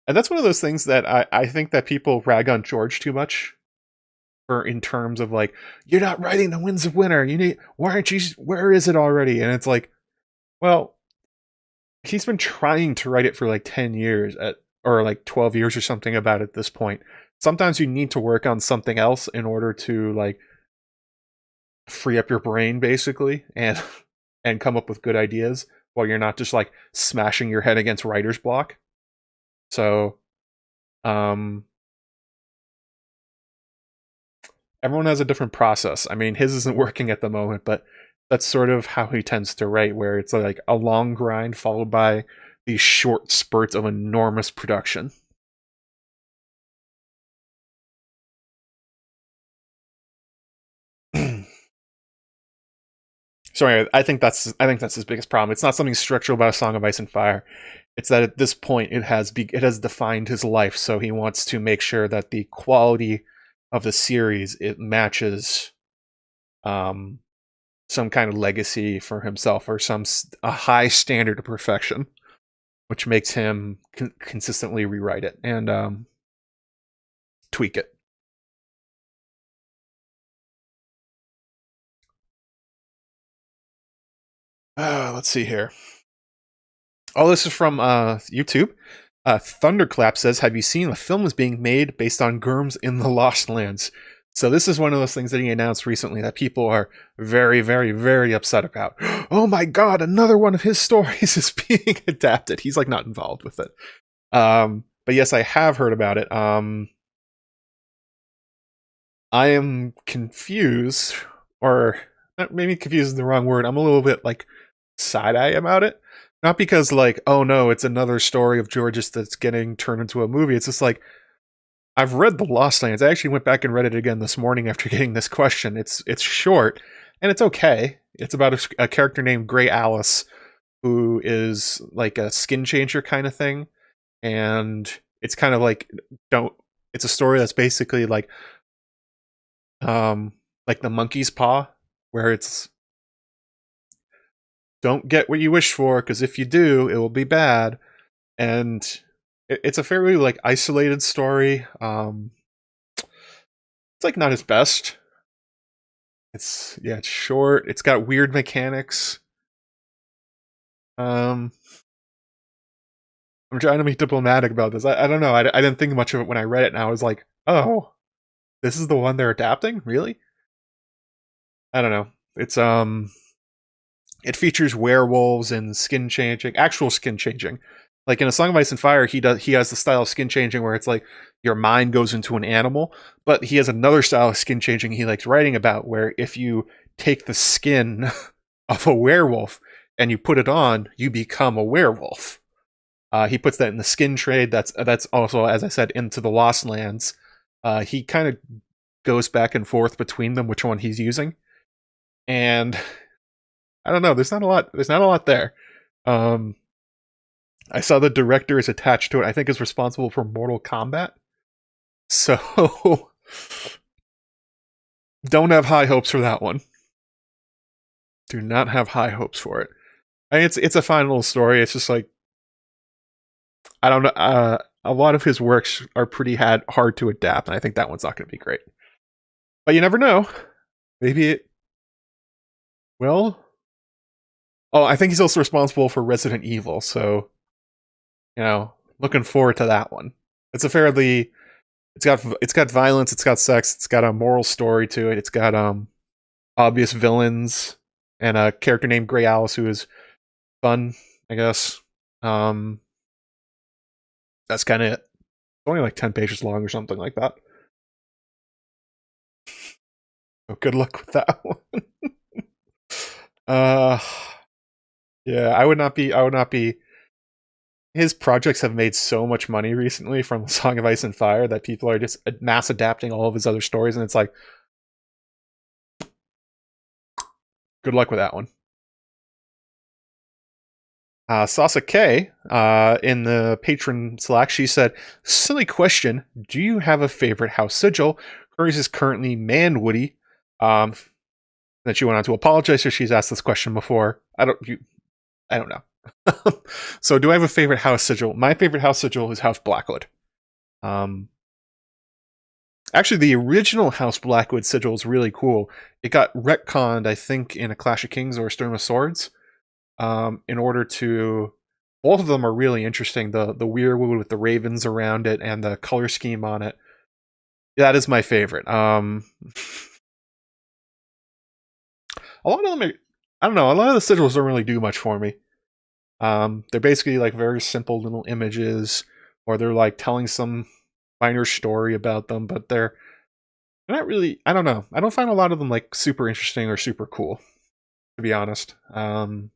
And that's one of those things that I think that people rag on George too much for, in terms of like, you're not writing the Winds of Winter. Where is it already? And it's like, well, he's been trying to write it for like 10 years or like 12 years or something about it at this point. Sometimes you need to work on something else in order to like free up your brain basically and come up with good ideas while you're not just like smashing your head against writer's block. So, everyone has a different process. I mean, his isn't working at the moment, but that's sort of how he tends to write, where it's like a long grind followed by these short spurts of enormous production. Sorry, I think that's his biggest problem. It's not something structural about A Song of Ice and Fire. It's that at this point it has defined his life, so he wants to make sure that the quality of the series it matches some kind of legacy for himself or a high standard of perfection, which makes him consistently rewrite it and tweak it. Let's see here. Oh, this is from YouTube. Thunderclap says, have you seen the film is being made based on Gurms in the Lost Lands? So this is one of those things that he announced recently that people are very, very, very upset about. Oh my god, another one of his stories is being adapted. He's like not involved with it. But yes, I have heard about it. I am confused, or maybe confused is the wrong word. I'm a little bit like side-eye about it. Not because like, oh no, it's another story of George's that's getting turned into a movie. It's just like, I've read The Lost Lands. I actually went back and read it again this morning after getting this question. It's short, and it's okay. It's about a character named Grey Alice, who is like a skin changer kind of thing. And it's kind of like, it's a story that's basically like the monkey's paw, where it's, don't get what you wish for, because if you do, it will be bad. And it's a fairly like isolated story. It's like not his best. It's short. It's got weird mechanics. I'm trying to be diplomatic about this. I don't know. I didn't think much of it when I read it, and I was like, oh, this is the one they're adapting? Really? I don't know. It's it features werewolves and actual skin changing. Like in A Song of Ice and Fire, he has the style of skin changing where it's like your mind goes into an animal, but he has another style of skin changing he likes writing about, where if you take the skin of a werewolf and you put it on, you become a werewolf. He puts that in the skin trade. That's also, as I said, into the Lost Lands. He kind of goes back and forth between them, which one he's using, and I don't know. There's not a lot. There's not a lot there. I saw the director is attached to it. I think is responsible for Mortal Kombat. So don't have high hopes for that one. Do not have high hopes for it. I mean, it's a fine little story. It's just like, I don't know. A lot of his works are pretty hard to adapt, and I think that one's not going to be great. But you never know. Maybe it will. Oh, I think he's also responsible for Resident Evil, so looking forward to that one. It's a fairly, it's got violence, it's got sex, it's got a moral story to it. It's got obvious villains and a character named Grey Alice who is fun, I guess. That's kind of it. It's only like 10 pages long or something like that. So good luck with that one. Yeah, I would not be. His projects have made so much money recently from Song of Ice and Fire that people are just mass adapting all of his other stories, and it's like, good luck with that one. Sasa K, in the patron Slack, she said, silly question, do you have a favorite house sigil? Hers is currently Manwoody. Then she went on to apologize, so she's asked this question before. I don't know. So do I have a favorite house sigil? My favorite house sigil is House Blackwood. Actually, the original House Blackwood sigil is really cool. It got retconned, I think, in a Clash of Kings or a Storm of Swords. In order to, both of them are really interesting. The Weirwood with the ravens around it and the color scheme on it. That is my favorite. A lot of them are, I don't know, a lot of the sigils don't really do much for me. They're basically like very simple little images, or they're like telling some minor story about them, but they're not really, I don't know. I don't find a lot of them like super interesting or super cool, to be honest. Manwoody's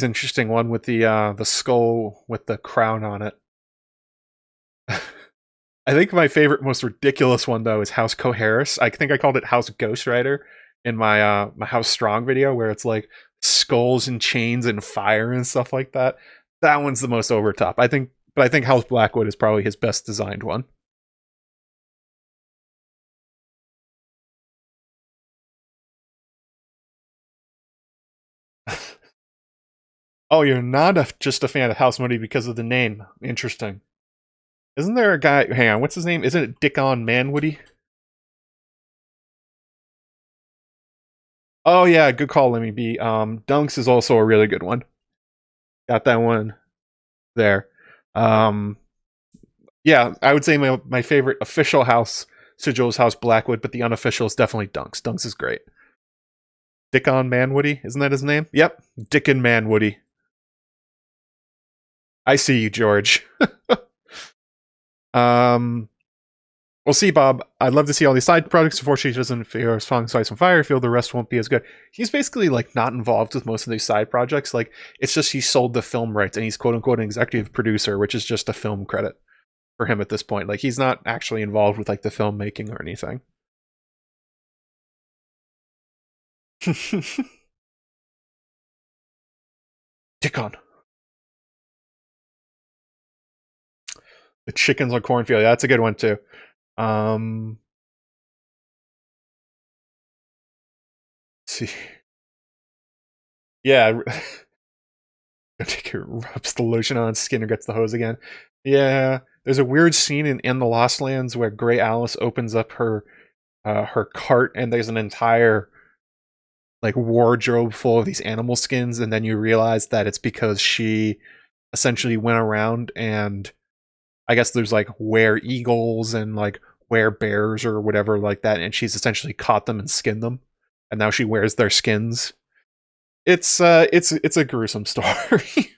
an interesting one with the skull with the crown on it. I think my favorite, most ridiculous one though is House Coharis. I think I called it House Ghostwriter in my my House Strong video, where it's like skulls and chains and fire and stuff like that. That one's the most over top. I think House Blackwood is probably his best designed one. Oh, you're not just a fan of House Moody because of the name. Interesting. Isn't there a guy? Hang on, what's his name? Isn't it Dickon Manwoody? Oh yeah, good call, Lemmy B. Dunks is also a really good one. Got that one there. Yeah, I would say my favorite official house sigil is House Blackwood, but the unofficial is definitely Dunks. Dunks is great. Dickon Manwoody, isn't that his name? Yep, Dickon Manwoody. I see you, George. We'll see, Bob. I'd love to see all these side projects. Unfortunately, he doesn't feel Song Spice and Fire. I feel the rest won't be as good. He's basically like not involved with most of these side projects. Like, it's just he sold the film rights and he's quote unquote an executive producer, which is just a film credit for him at this point. Like, he's not actually involved with like the filmmaking or anything. Dickon. The chickens on cornfield. Yeah, that's a good one too. Let's see. Yeah. Rubs the lotion on skin or gets the hose again. Yeah. There's a weird scene in the Lost Lands where Grey Alice opens up her cart and there's an entire like wardrobe full of these animal skins, and then you realize that it's because she essentially went around and I guess there's like were eagles and like were bears or whatever like that, and she's essentially caught them and skinned them, and now she wears their skins. It's a gruesome story.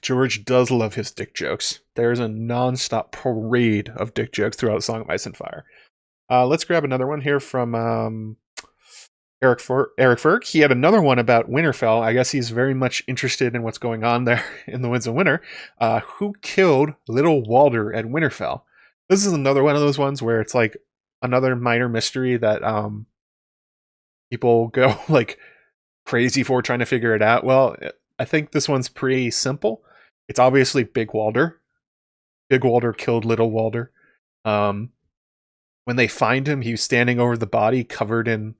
George does love his dick jokes. There's a non-stop parade of dick jokes throughout Song of Ice and Fire. Let's grab another one here from Eric Ferg. He had another one about Winterfell. I guess he's very much interested in what's going on there in the Winds of Winter. Who killed little Walder at Winterfell? This is another one of those ones where it's like another minor mystery that people go like crazy for trying to figure it out. Well, I think this one's pretty simple. It's obviously Big Walder. Big Walder killed little Walder. When they find him, he's standing over the body covered in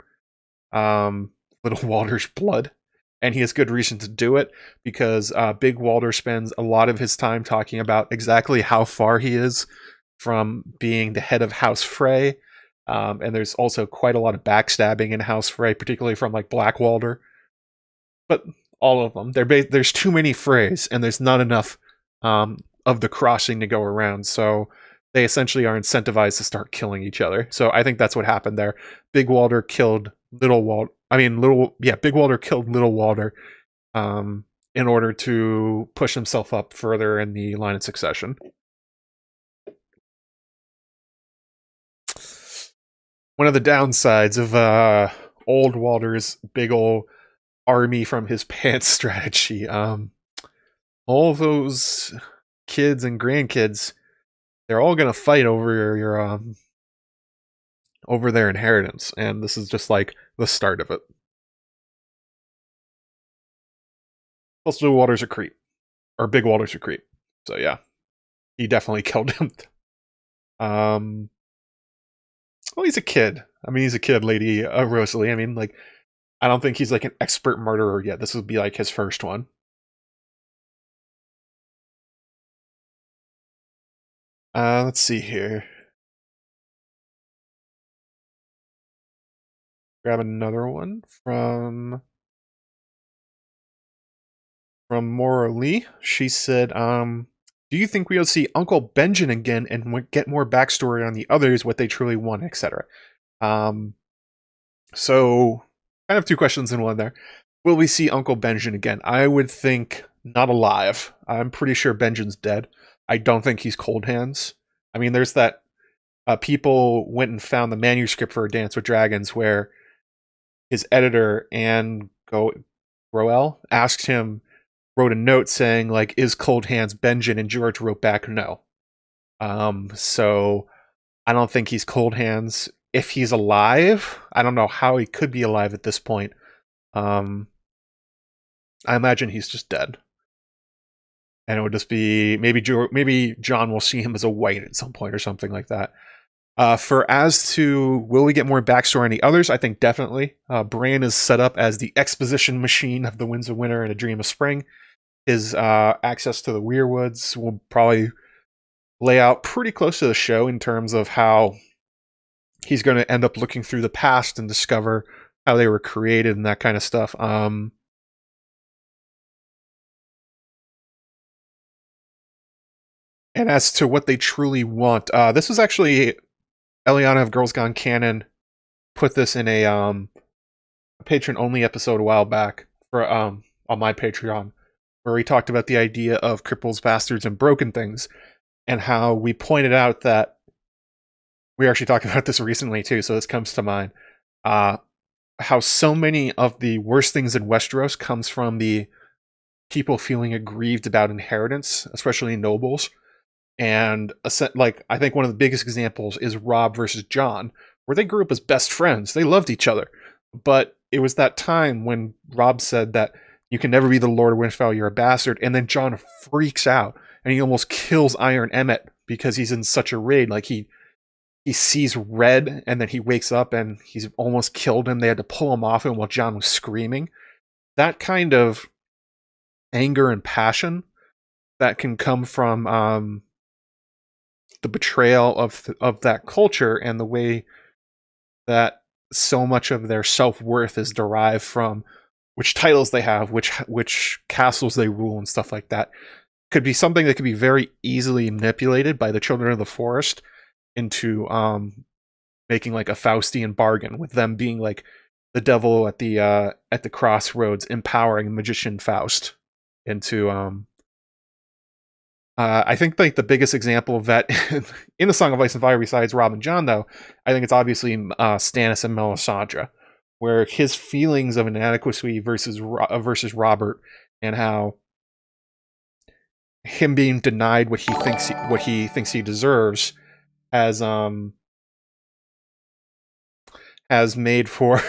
little Walder's blood. And he has good reason to do it because Big Walder spends a lot of his time talking about exactly how far he is from being the head of House Frey. And there's also quite a lot of backstabbing in House Frey, particularly from like Black Walder. But all of them. There's too many Freys, and there's not enough of the crossing to go around. So they essentially are incentivized to start killing each other. So I think that's what happened there. Big Walder killed Little Walder. Big Walder killed Little Walder in order to push himself up further in the line of succession. One of the downsides of old Walder's big ol' army from his pants strategy. All of those kids and grandkids, they're all gonna fight over your over their inheritance, and this is just like the start of it. Also, Walder's a creep, or Big Walder's a creep. So yeah, he definitely killed him. Well, he's a kid. I mean, he's a kid, Lady Rosalie. I mean, like, I don't think he's like an expert murderer yet. This would be like his first one. Let's see here. Grab another one from Maura Lee. She said, do you think we'll see Uncle Benjen again and get more backstory on the others, what they truly want, etc.? So, kind of two questions in one there. Will we see Uncle Benjen again? I would think not alive. I'm pretty sure Benjen's dead. I don't think he's cold hands. I mean, there's that people went and found the manuscript for A Dance with Dragons where his editor, Anne Groel, wrote a note saying, like, is cold hands Benjen? And George wrote back, no. So I don't think he's cold hands. If he's alive, I don't know how he could be alive at this point. I imagine he's just dead. And it would just be, maybe John will see him as a white at some point or something like that. For as to, will we get more backstory on the others? I think definitely. Bran is set up as the exposition machine of the Winds of Winter and A Dream of Spring. His access to the Weirwoods will probably lay out pretty close to the show in terms of how he's going to end up looking through the past and discover how they were created and that kind of stuff. And as to what they truly want, this was actually Eliana of Girls Gone Canon put this in a patron-only episode a while back for on my Patreon, where we talked about the idea of cripples, bastards, and broken things, and how we pointed out that we actually talked about this recently too, so this comes to mind. How so many of the worst things in Westeros comes from the people feeling aggrieved about inheritance, especially nobles. And like, I think one of the biggest examples is Robb versus Jon, where they grew up as best friends. They loved each other. But it was that time when Robb said that you can never be the Lord of Winterfell, you're a bastard. And then Jon freaks out and he almost kills Iron Emmett because he's in such a rage. Like he sees red and then he wakes up and he's almost killed him. They had to pull him off him while Jon was screaming. That kind of anger and passion that can come from the betrayal of that culture and the way that so much of their self-worth is derived from which titles they have, which castles they rule and stuff like that, could be something that could be very easily manipulated by the Children of the Forest into making like a Faustian bargain, with them being like the devil at the crossroads, empowering magician Faust into I think like the biggest example of that in the Song of Ice and Fire, besides Rob and John, though, I think it's obviously Stannis and Melisandre, where his feelings of inadequacy versus Robert, and how him being denied what he thinks he deserves has has made for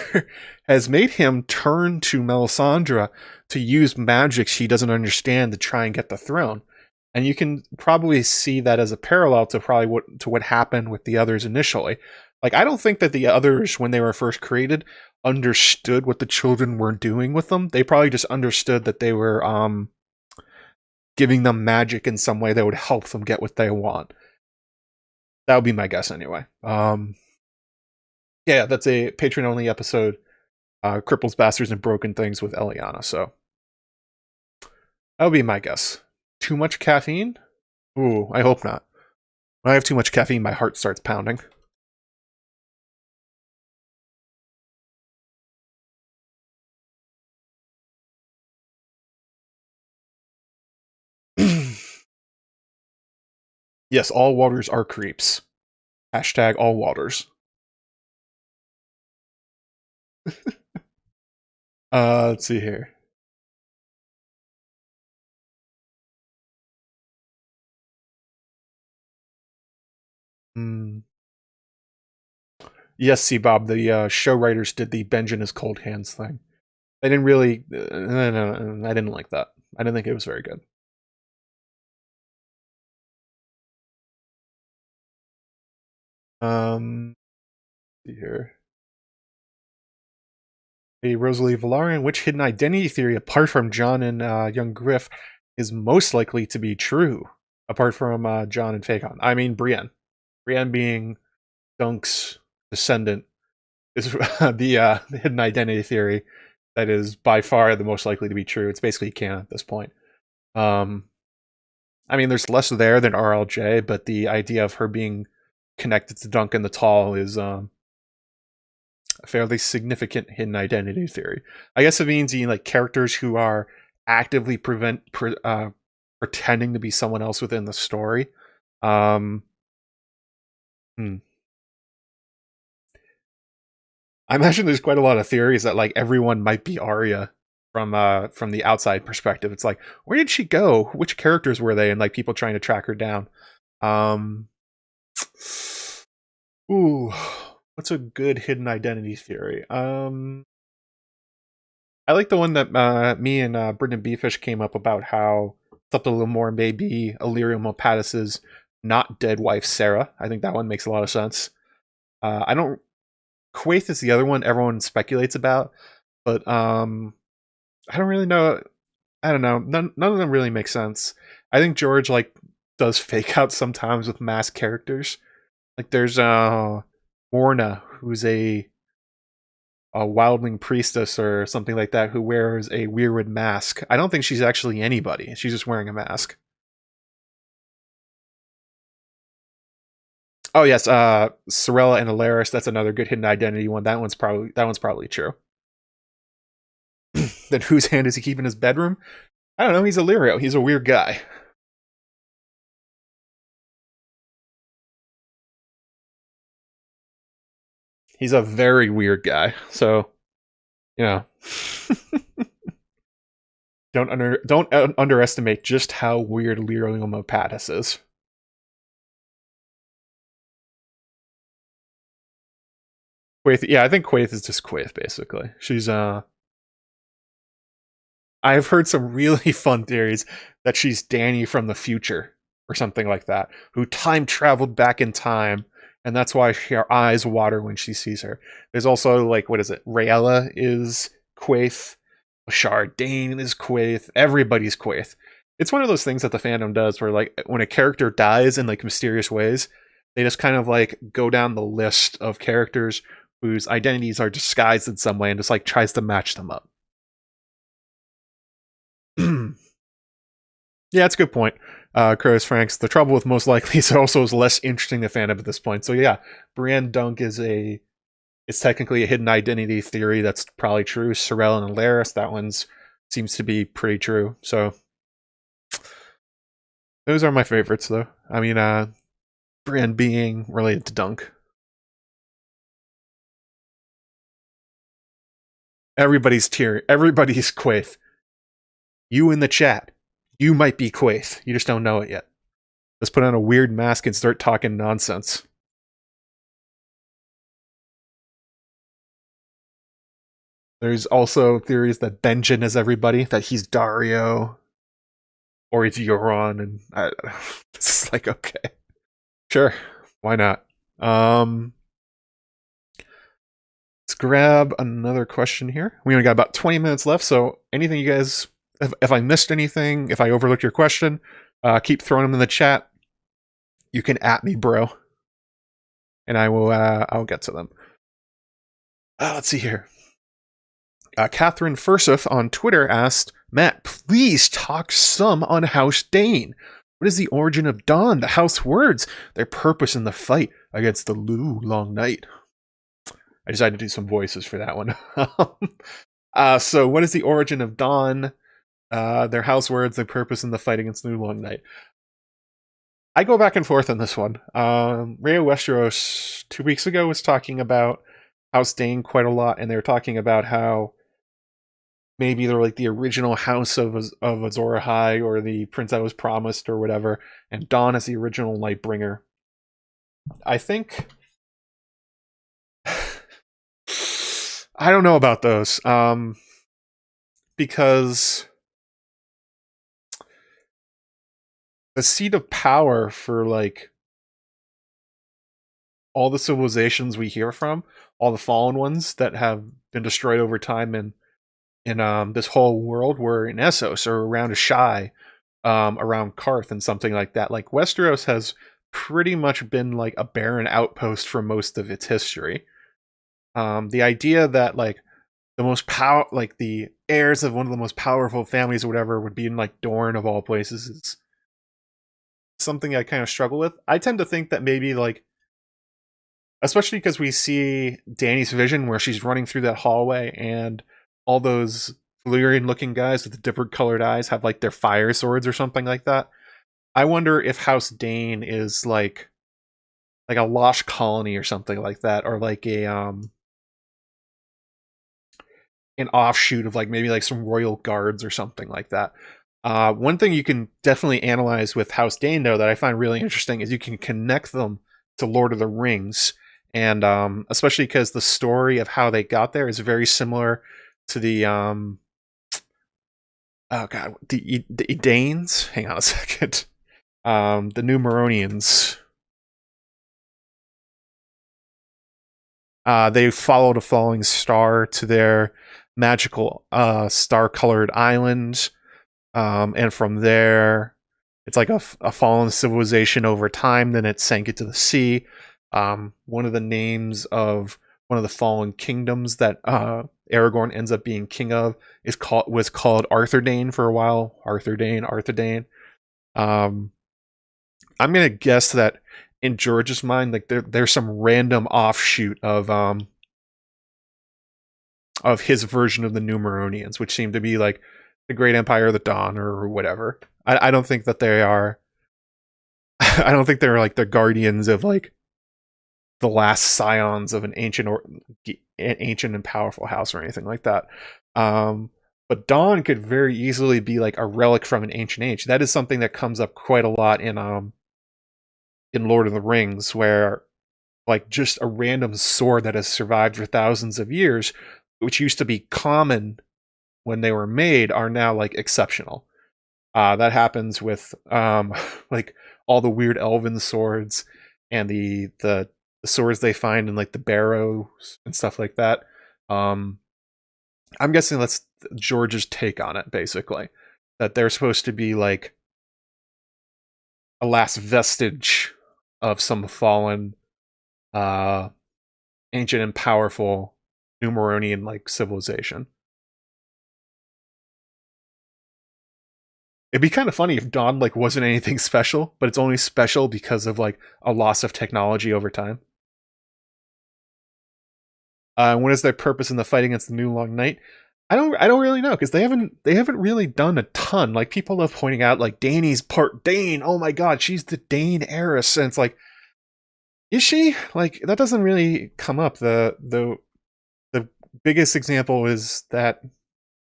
has made him turn to Melisandre to use magic she doesn't understand to try and get the throne. And you can probably see that as a parallel to what happened with the others initially. Like, I don't think that the others, when they were first created, understood what the children were doing with them. They probably just understood that they were giving them magic in some way that would help them get what they want. That would be my guess anyway. Yeah, that's a Patreon-only episode. Cripples, Bastards, and Broken Things with Eliana. So that would be my guess. Too much caffeine? Ooh, I hope not. When I have too much caffeine, my heart starts pounding. Yes, all Walders are creeps. Hashtag all Walders. Let's see here. Yes, see, Bob, the show writers did the Benjen is cold hands thing. They didn't really... no, I didn't like that. I didn't think it was very good. See here. Hey, Rosalie Valarian, which hidden identity theory, apart from John and young Griff, is most likely to be true, apart from John and Fakon? I mean, Brienne. Brienne being Dunk's descendant is the hidden identity theory that is by far the most likely to be true. It's basically canon at this point. I mean, there's less there than RLJ, but the idea of her being connected to Duncan the Tall is a fairly significant hidden identity theory. I guess it means like characters who are actively pretending to be someone else within the story. I imagine there's quite a lot of theories that like everyone might be Arya from the outside perspective. It's like, where did she go? Which characters were they? And like people trying to track her down. Ooh, what's a good hidden identity theory? I like the one that me and Brendan Beefish came up about, how something a little more maybe Illyrio Mopatis's not dead wife Sarah. I think that one makes a lot of sense. I don't. Quaithe is the other one everyone speculates about, but I don't really know. I don't know. None of them really make sense. I think George like does fake out sometimes with masked characters. Like there's Morna, who's a wildling priestess or something like that, who wears a Weirwood mask. I don't think she's actually anybody. She's just wearing a mask. Oh yes, Sorella and Alaris. That's another good hidden identity one. That one's probably true. Then whose hand does he keep in his bedroom? I don't know. He's Illyrio. He's a weird guy. He's a very weird guy. So, you know, don't underestimate just how weird Illyrio Mopatis is. Quaithe, yeah, I think Quaithe is just Quaithe, basically. She's I've heard some really fun theories that she's Dany from the future or something like that, who time traveled back in time, and that's why her eyes water when she sees her. There's also like, what is it? Rhaella is Quaithe, Ashara Dane is Quaithe, everybody's Quaithe. It's one of those things that the fandom does where like when a character dies in like mysterious ways, they just kind of like go down the list of characters whose identities are disguised in some way and just like tries to match them up. Yeah, that's a good point. Curtis Franks. The trouble with most likely is also is less interesting to fandom at this point. So yeah, Brienne Dunk is technically a hidden identity theory that's probably true. Sorel and Alaris, that one's seems to be pretty true. So Those are my favorites, though. I mean, Brienne being related to Dunk. Everybody's Quaithe. You in the chat, you might be Quaithe. You just don't know it yet. Let's put on a weird mask and start talking nonsense. There's also theories that Benjen is everybody, that he's Dario, or he's Euron, and it's like, okay. Sure, why not? Let's grab another question here. We only got about 20 minutes left, so anything you guys, if I missed anything, if I overlooked your question, keep throwing them in the chat. You can at me, bro, and I'll get to them. Let's see here. Catherine Furseth on Twitter asked, Matt, please talk some on House Dane. What is the origin of Dawn, the House Words, their purpose in the fight against the long night? I decided to do some voices for that one. So what is the origin of Dawn, their House Words, their purpose in the fight against the long night? I go back and forth on this one. Rhea Westeros 2 weeks ago was talking about House Dane quite a lot, and they were talking about how maybe they're like the original house of Azor Ahai, or the prince that was promised, or whatever, and Dawn is the original Lightbringer. I think I don't know about those, because the seat of power for like all the civilizations we hear from, all the fallen ones that have been destroyed over time in this whole world, were in Essos or around Ashai, around Karth and something like that. Like Westeros has pretty much been like a barren outpost for most of its history. The idea that like the heirs of one of the most powerful families or whatever would be in like Dorne of all places is something I kind of struggle with. I tend to think that maybe like, especially because we see Dany's vision where she's running through that hallway and all those Valyrian looking guys with the different colored eyes have like their fire swords or something like that. I wonder if House Dane is like a lost colony or something like that, or like a an offshoot of like maybe like some royal guards or something like that. One thing you can definitely analyze with House Dane, though, that I find really interesting is you can connect them to Lord of the Rings, and especially because the story of how they got there is very similar to the the Danes. Hang on a second. The New Maronians. They followed a falling star to their magical star-colored island, and from there, it's like a fallen civilization over time. Then it sank into the sea. One of the names of one of the fallen kingdoms that Aragorn ends up being king of was called Arthurdane for a while. Arthurdane. I'm gonna guess that in George's mind, like there's some random offshoot of his version of the New Maronians, which seem to be like the Great Empire of the Dawn or whatever. I don't think that they are. I don't think they're like the guardians of like the last scions of an ancient and powerful house or anything like that. But Dawn could very easily be like a relic from an ancient age. That is something that comes up quite a lot in Lord of the Rings, where like just a random sword that has survived for thousands of years, which used to be common when they were made, are now like exceptional. That happens with like all the weird elven swords and the swords they find in like the barrows and stuff like that. I'm guessing that's George's take on it, basically, that they're supposed to be like a last vestige of some fallen ancient and powerful Numeronian like civilization. It'd be kind of funny if Dawn like wasn't anything special, but it's only special because of like a loss of technology over time. What is their purpose in the fight against the New Long Night? I don't really know, because they haven't really done a ton. Like, people love pointing out, like, Dany's part Dane. Oh my god, she's the Dane heiress, and it's like, is she? Like, that doesn't really come up. The biggest example is that,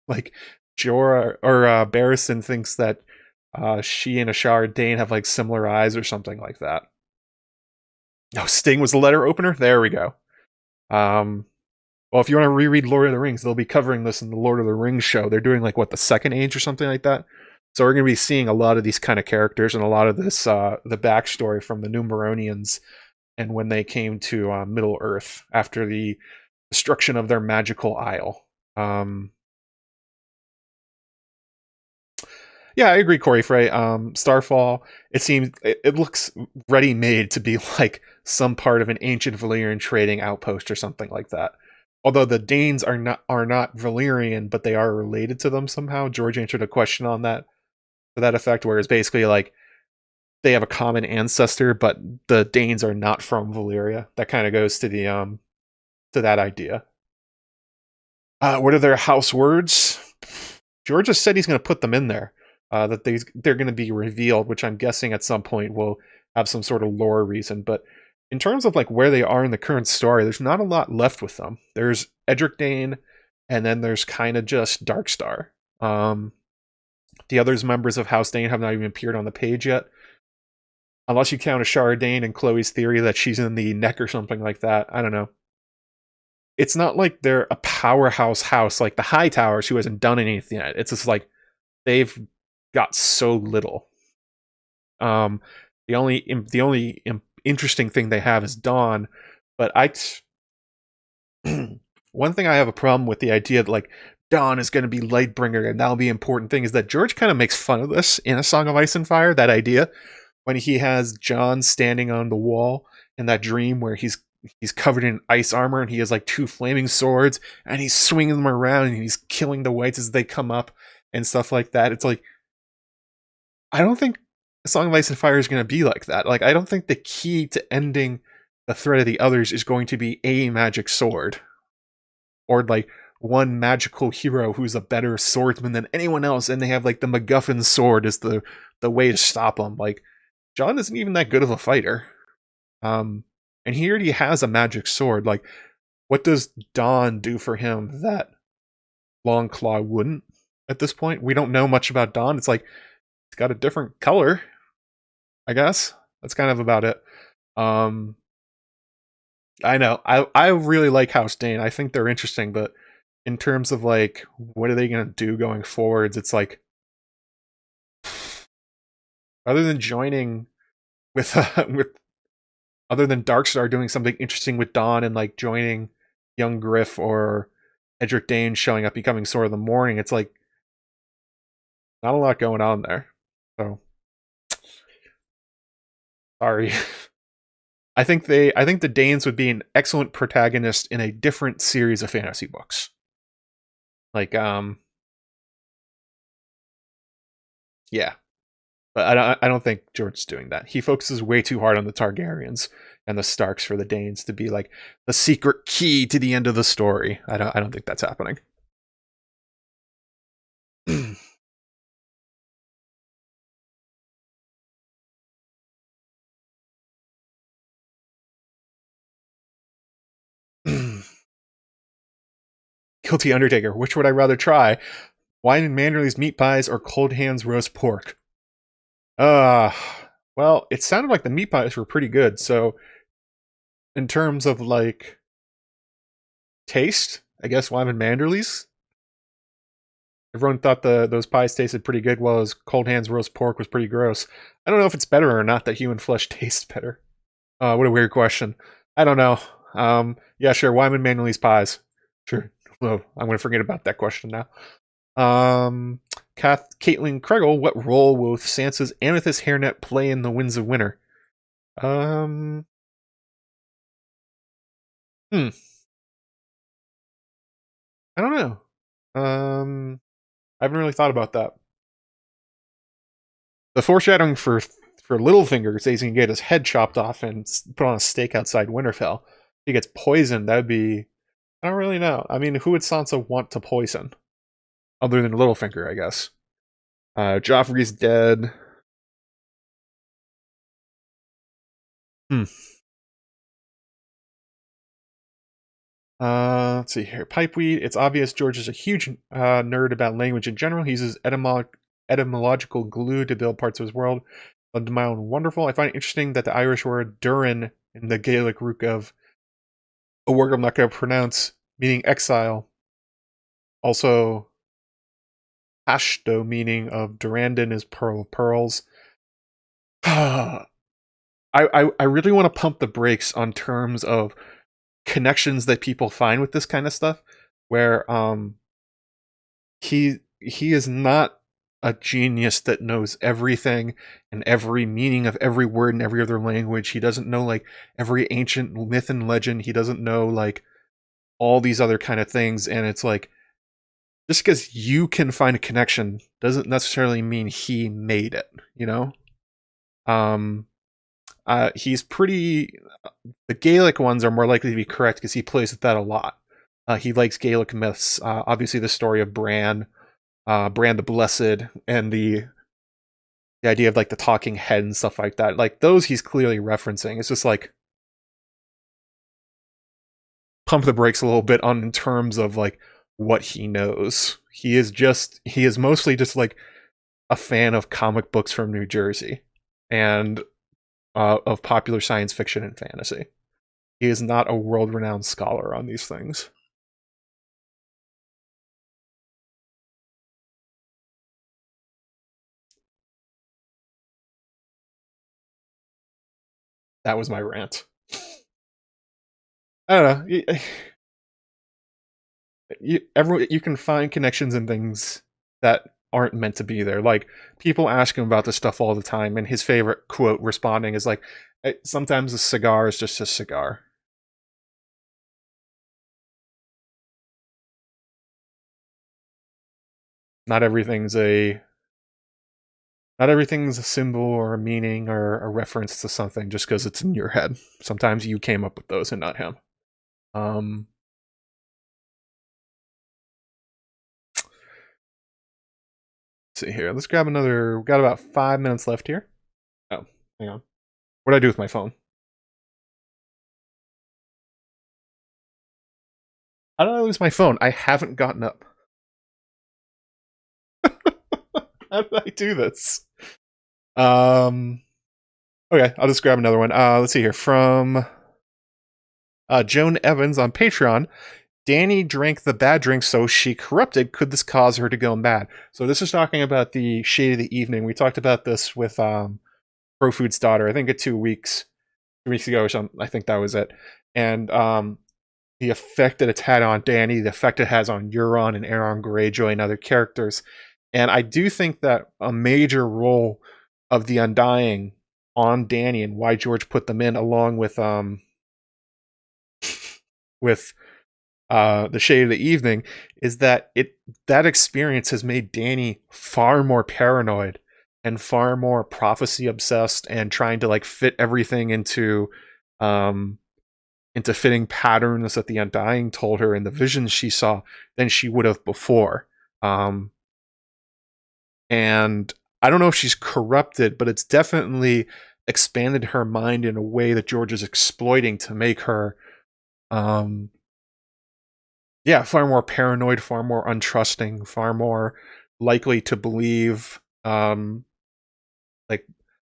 like, Jorah or Barristan thinks that she and Ashara Dane have like similar eyes or something like that. Oh, Sting was the letter opener. There we go. Well, if you want to reread Lord of the Rings, they'll be covering this in the Lord of the Rings show. They're doing like what, the Second Age or something like that. So we're going to be seeing a lot of these kind of characters and a lot of this the backstory from the Numeronians and when they came to Middle Earth after the destruction of their magical isle. Yeah, I agree, Corey Frey. Starfall, it looks ready-made to be like some part of an ancient Valyrian trading outpost or something like that. Although the Danes are not Valyrian, but they are related to them somehow. George answered a question on that to that effect, where it's basically like they have a common ancestor, but the Danes are not from Valyria. That kind of goes to the to that idea. What are their house words? George just said he's going to put them in there. That they're going to be revealed, which I'm guessing at some point will have some sort of lore reason. But in terms of like where they are in the current story, there's not a lot left with them. There's Edric Dane, and then there's kind of just Darkstar. The others members of House Dane have not even appeared on the page yet, unless you count Ashara Dane and Chloe's theory that she's in the neck or something like that. I don't know. It's not like they're a powerhouse house like the Hightowers, who hasn't done anything yet. It's just like they've got so little. The only interesting thing they have is Dawn, but one thing I have a problem with the idea that like Dawn is going to be Lightbringer and that'll be an important thing is that George kind of makes fun of this in A Song of Ice and Fire. That idea when he has Jon standing on the wall in that dream where he's covered in ice armor and he has like two flaming swords and he's swinging them around and he's killing the whites as they come up and stuff like that. It's like, I don't think A Song of Ice and Fire is going to be like that. Like, I don't think the key to ending the threat of the others is going to be a magic sword. Or, like, one magical hero who's a better swordsman than anyone else, and they have, like, the MacGuffin sword is the way to stop them. Like, Jon isn't even that good of a fighter. And he already has a magic sword. Like, what does Dawn do for him that Longclaw wouldn't at this point? We don't know much about Dawn. It's like, it's got a different color, I guess. That's kind of about it. I know. I really like House Dane. I think they're interesting, but in terms of like what are they going to do going forwards, it's like other than joining with other than Darkstar doing something interesting with Dawn and like joining young Griff or Edric Dane showing up becoming Sword of the Morning, it's like not a lot going on there. So sorry. I think the Danes would be an excellent protagonist in a different series of fantasy books. Like yeah. But I don't think George's doing that. He focuses way too hard on the Targaryens and the Starks for the Danes to be like the secret key to the end of the story. I don't think that's happening. Guilty Undertaker. Which would I rather try? Wine and Manderley's meat pies or Cold Hands roast pork? Well, it sounded like the meat pies were pretty good. So, in terms of like taste, I guess Wine and Manderley's. Everyone thought those pies tasted pretty good, while his Cold Hands roast pork was pretty gross. I don't know if it's better or not that human flesh tastes better. What a weird question. I don't know. Yeah, sure. Wyman Manley's pies. Sure. Oh, I'm going to forget about that question now. Caitlin Kregel, what role will Sansa's amethyst hairnet play in the Winds of Winter? I don't know. I haven't really thought about that. The foreshadowing for Littlefinger says he can get his head chopped off and put on a stake outside Winterfell. If he gets poisoned, that'd be... I don't really know. I mean, who would Sansa want to poison? other than Littlefinger, I guess. Joffrey's dead. Let's see here. Pipeweed. It's obvious George is a huge nerd about language in general. He uses etymological glue to build parts of his world. Mild and wonderful. I find it interesting that the Irish word Durin in the Gaelic root of a word I'm not going to pronounce, meaning exile. Also, Ashto, meaning of Durandon, is pearl of pearls. I really want to pump the brakes on terms of connections that people find with this kind of stuff, where he is not a genius that knows everything and every meaning of every word in every other language. He doesn't know like every ancient myth and legend. He doesn't know like all these other kind of things. And it's like, just because you can find a connection doesn't necessarily mean he made it, you know? He's pretty... The Gaelic ones are more likely to be correct because he plays with that a lot. He likes Gaelic myths. Obviously the story of Bran the Blessed, and the idea of like the talking head and stuff like that. Like those he's clearly referencing. It's just like pump the brakes a little bit on in terms of like what he knows. He is mostly just like a fan of comic books from New Jersey and of popular science fiction and fantasy. He is not a world-renowned scholar on these things. That was my rant. I don't know. You can find connections and things that aren't meant to be there. Like, people ask him about this stuff all the time, and his favorite quote responding is like, sometimes a cigar is just a cigar. Not everything's a symbol or a meaning or a reference to something just because it's in your head. Sometimes you came up with those and not him. Let's see here. Let's grab another. We've got about 5 minutes left here. Oh, hang on. What do I do with my phone? How did I lose my phone? I haven't gotten up. How did I do this? Okay, I'll just grab another one. Let's see here. From Joan Evans on Patreon. Dany drank the bad drink, so she corrupted. Could this cause her to go mad? So this is talking about the Shade of the Evening. We talked about this with Profood's daughter, I think 2 weeks ago or something. I think that was it. And the effect that it's had on Dany, the effect it has on Euron and Aeron Greyjoy and other characters. And I do think that a major role of the Undying on Dany and why George put them in, along with the Shade of the Evening, is that that experience has made Dany far more paranoid and far more prophecy obsessed and trying to like fit everything into fitting patterns that the Undying told her in the visions she saw than she would have before. And I don't know if she's corrupted, but it's definitely expanded her mind in a way that George is exploiting to make her far more paranoid, far more untrusting, far more likely to believe like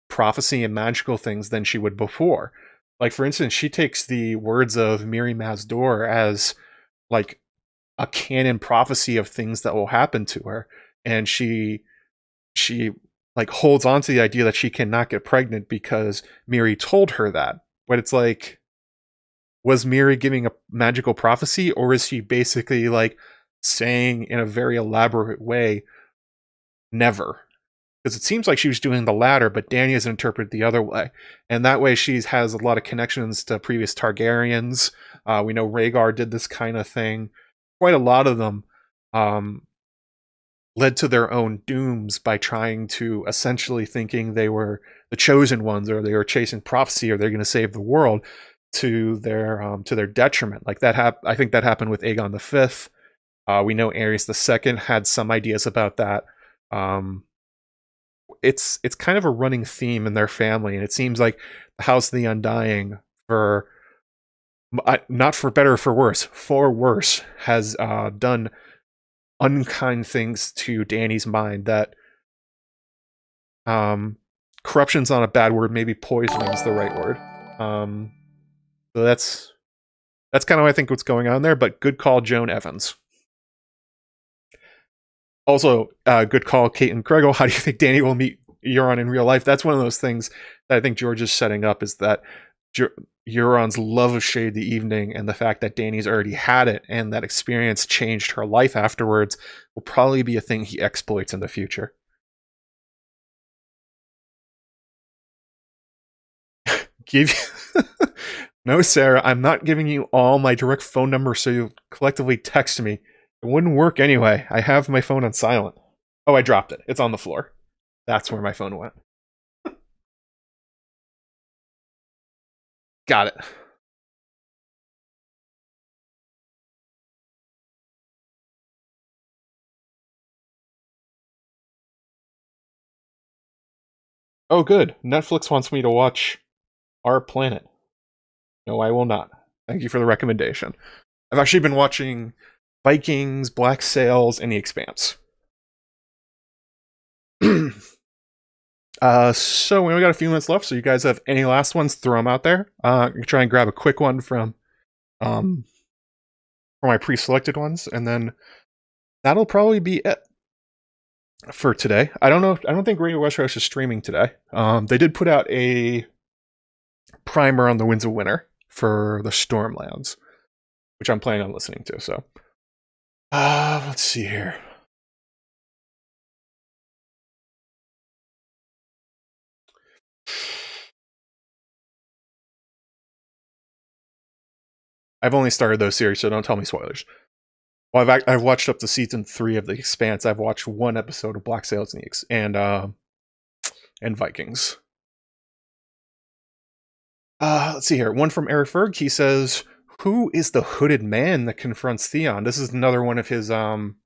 prophecy and magical things than she would before. Like, for instance, she takes the words of Miri Mazdor as like a canon prophecy of things that will happen to her, and she like holds on to the idea that she cannot get pregnant because Miri told her that. But it's like, was Miri giving a magical prophecy, or is she basically like saying in a very elaborate way, never? Because it seems like she was doing the latter, but Dany has interpreted the other way. And that way she has a lot of connections to previous Targaryens. We know Rhaegar did this kind of thing. Quite a lot of them led to their own dooms by trying to essentially thinking they were the chosen ones, or they were chasing prophecy, or they're going to save the world, to their detriment. Like that I think that happened with Aegon V. We know Aerys II had some ideas about that. It's kind of a running theme in their family, and it seems like the House of the Undying, for not for better or for worse, has done unkind things to Dany's mind. That corruption's not a bad word, maybe poisoning is the right word. So that's kind of I think what's going on there. But good call, Joan Evans. Also, good call, Kate and Craigle. How do you think Dany will meet Euron in real life? That's one of those things that I think George is setting up, is that Euron's love of Shade the Evening and the fact that Dany's already had it and that experience changed her life afterwards will probably be a thing he exploits in the future. No, Sarah, I'm not giving you all my direct phone number so you collectively text me. It wouldn't work anyway. I have my phone on silent. Oh, I dropped it. It's on the floor. That's where my phone went. Got it. Oh, good. Netflix wants me to watch Our Planet. No, I will not. Thank you for the recommendation. I've actually been watching Vikings, Black Sails, and The Expanse. So we only got a few minutes left, so you guys have any last ones, throw them out there. I'm gonna try and grab a quick one from for my pre-selected ones, and then that'll probably be it for today. I don't think Radio Westeros is streaming today. They did put out a primer on the Winds of Winter for the Stormlands, which I'm planning on listening to. So, let's see here. I've only started those series, so don't tell me spoilers. Well, I've watched up to season 3 of The Expanse. I've watched one episode of Black Sails and Vikings. Let's see here. One from Eric Ferg. He says, "Who is the hooded man that confronts Theon?" This is another one of his one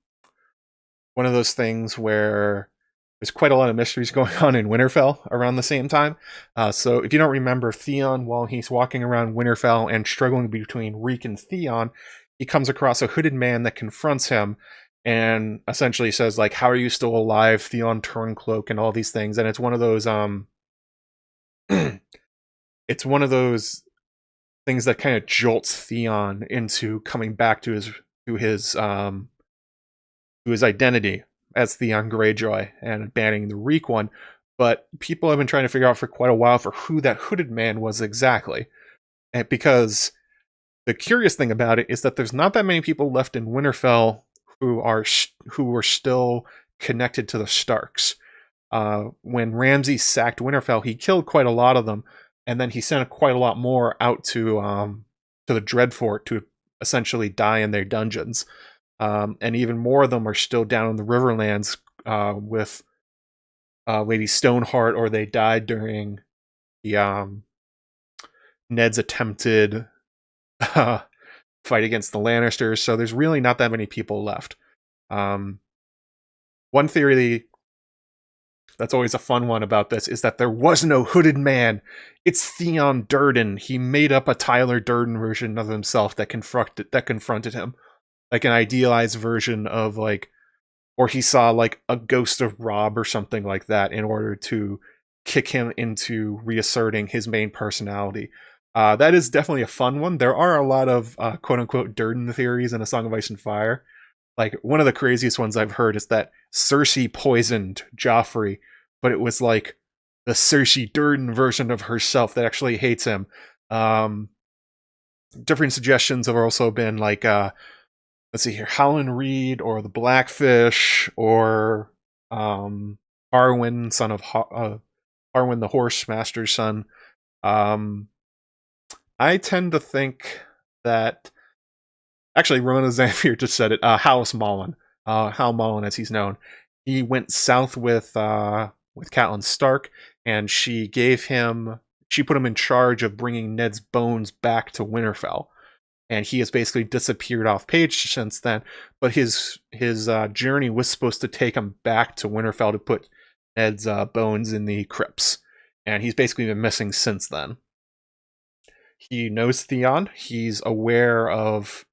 of those things where there's quite a lot of mysteries going on in Winterfell around the same time. So if you don't remember, Theon, while he's walking around Winterfell and struggling between Reek and Theon, he comes across a hooded man that confronts him and essentially says, like, "How are you still alive, Theon Turncloak," and all these things. And it's one of those it's one of those things that kind of jolts Theon into coming back to his identity as Theon Greyjoy and banning the Reek one. But people have been trying to figure out for quite a while for who that hooded man was exactly. And because the curious thing about it is that there's not that many people left in Winterfell who were still connected to the Starks. When Ramsay sacked Winterfell, he killed quite a lot of them, and then he sent quite a lot more out to the Dreadfort to essentially die in their dungeons. And even more of them are still down in the Riverlands with Lady Stoneheart, or they died during the Ned's attempted fight against the Lannisters. So there's really not that many people left. One theory that's always a fun one about this is that there was no hooded man. It's Theon Durden. He made up a Tyler Durden version of himself that confronted him. Like an idealized version of, like, or he saw like a ghost of Robb or something like that in order to kick him into reasserting his main personality. That is definitely a fun one. There are a lot of quote-unquote Durden theories in A Song of Ice and Fire. Like, one of the craziest ones I've heard is that Cersei poisoned Joffrey, but it was like the Cersei Durden version of herself that actually hates him. Different suggestions have also been like, let's see here, Howland Reed, or the Blackfish, or Harwin, son of Harwin the Horse Master's son. I tend to think that, actually, Ramona Zamfir just said it. House Mullen, Hal Mullen, as he's known, he went south with Catelyn Stark, and she put him in charge of bringing Ned's bones back to Winterfell. and he has basically disappeared off page since then. But his journey was supposed to take him back to Winterfell to put Ned's bones in the crypts, and he's basically been missing since then. He knows Theon. He's aware of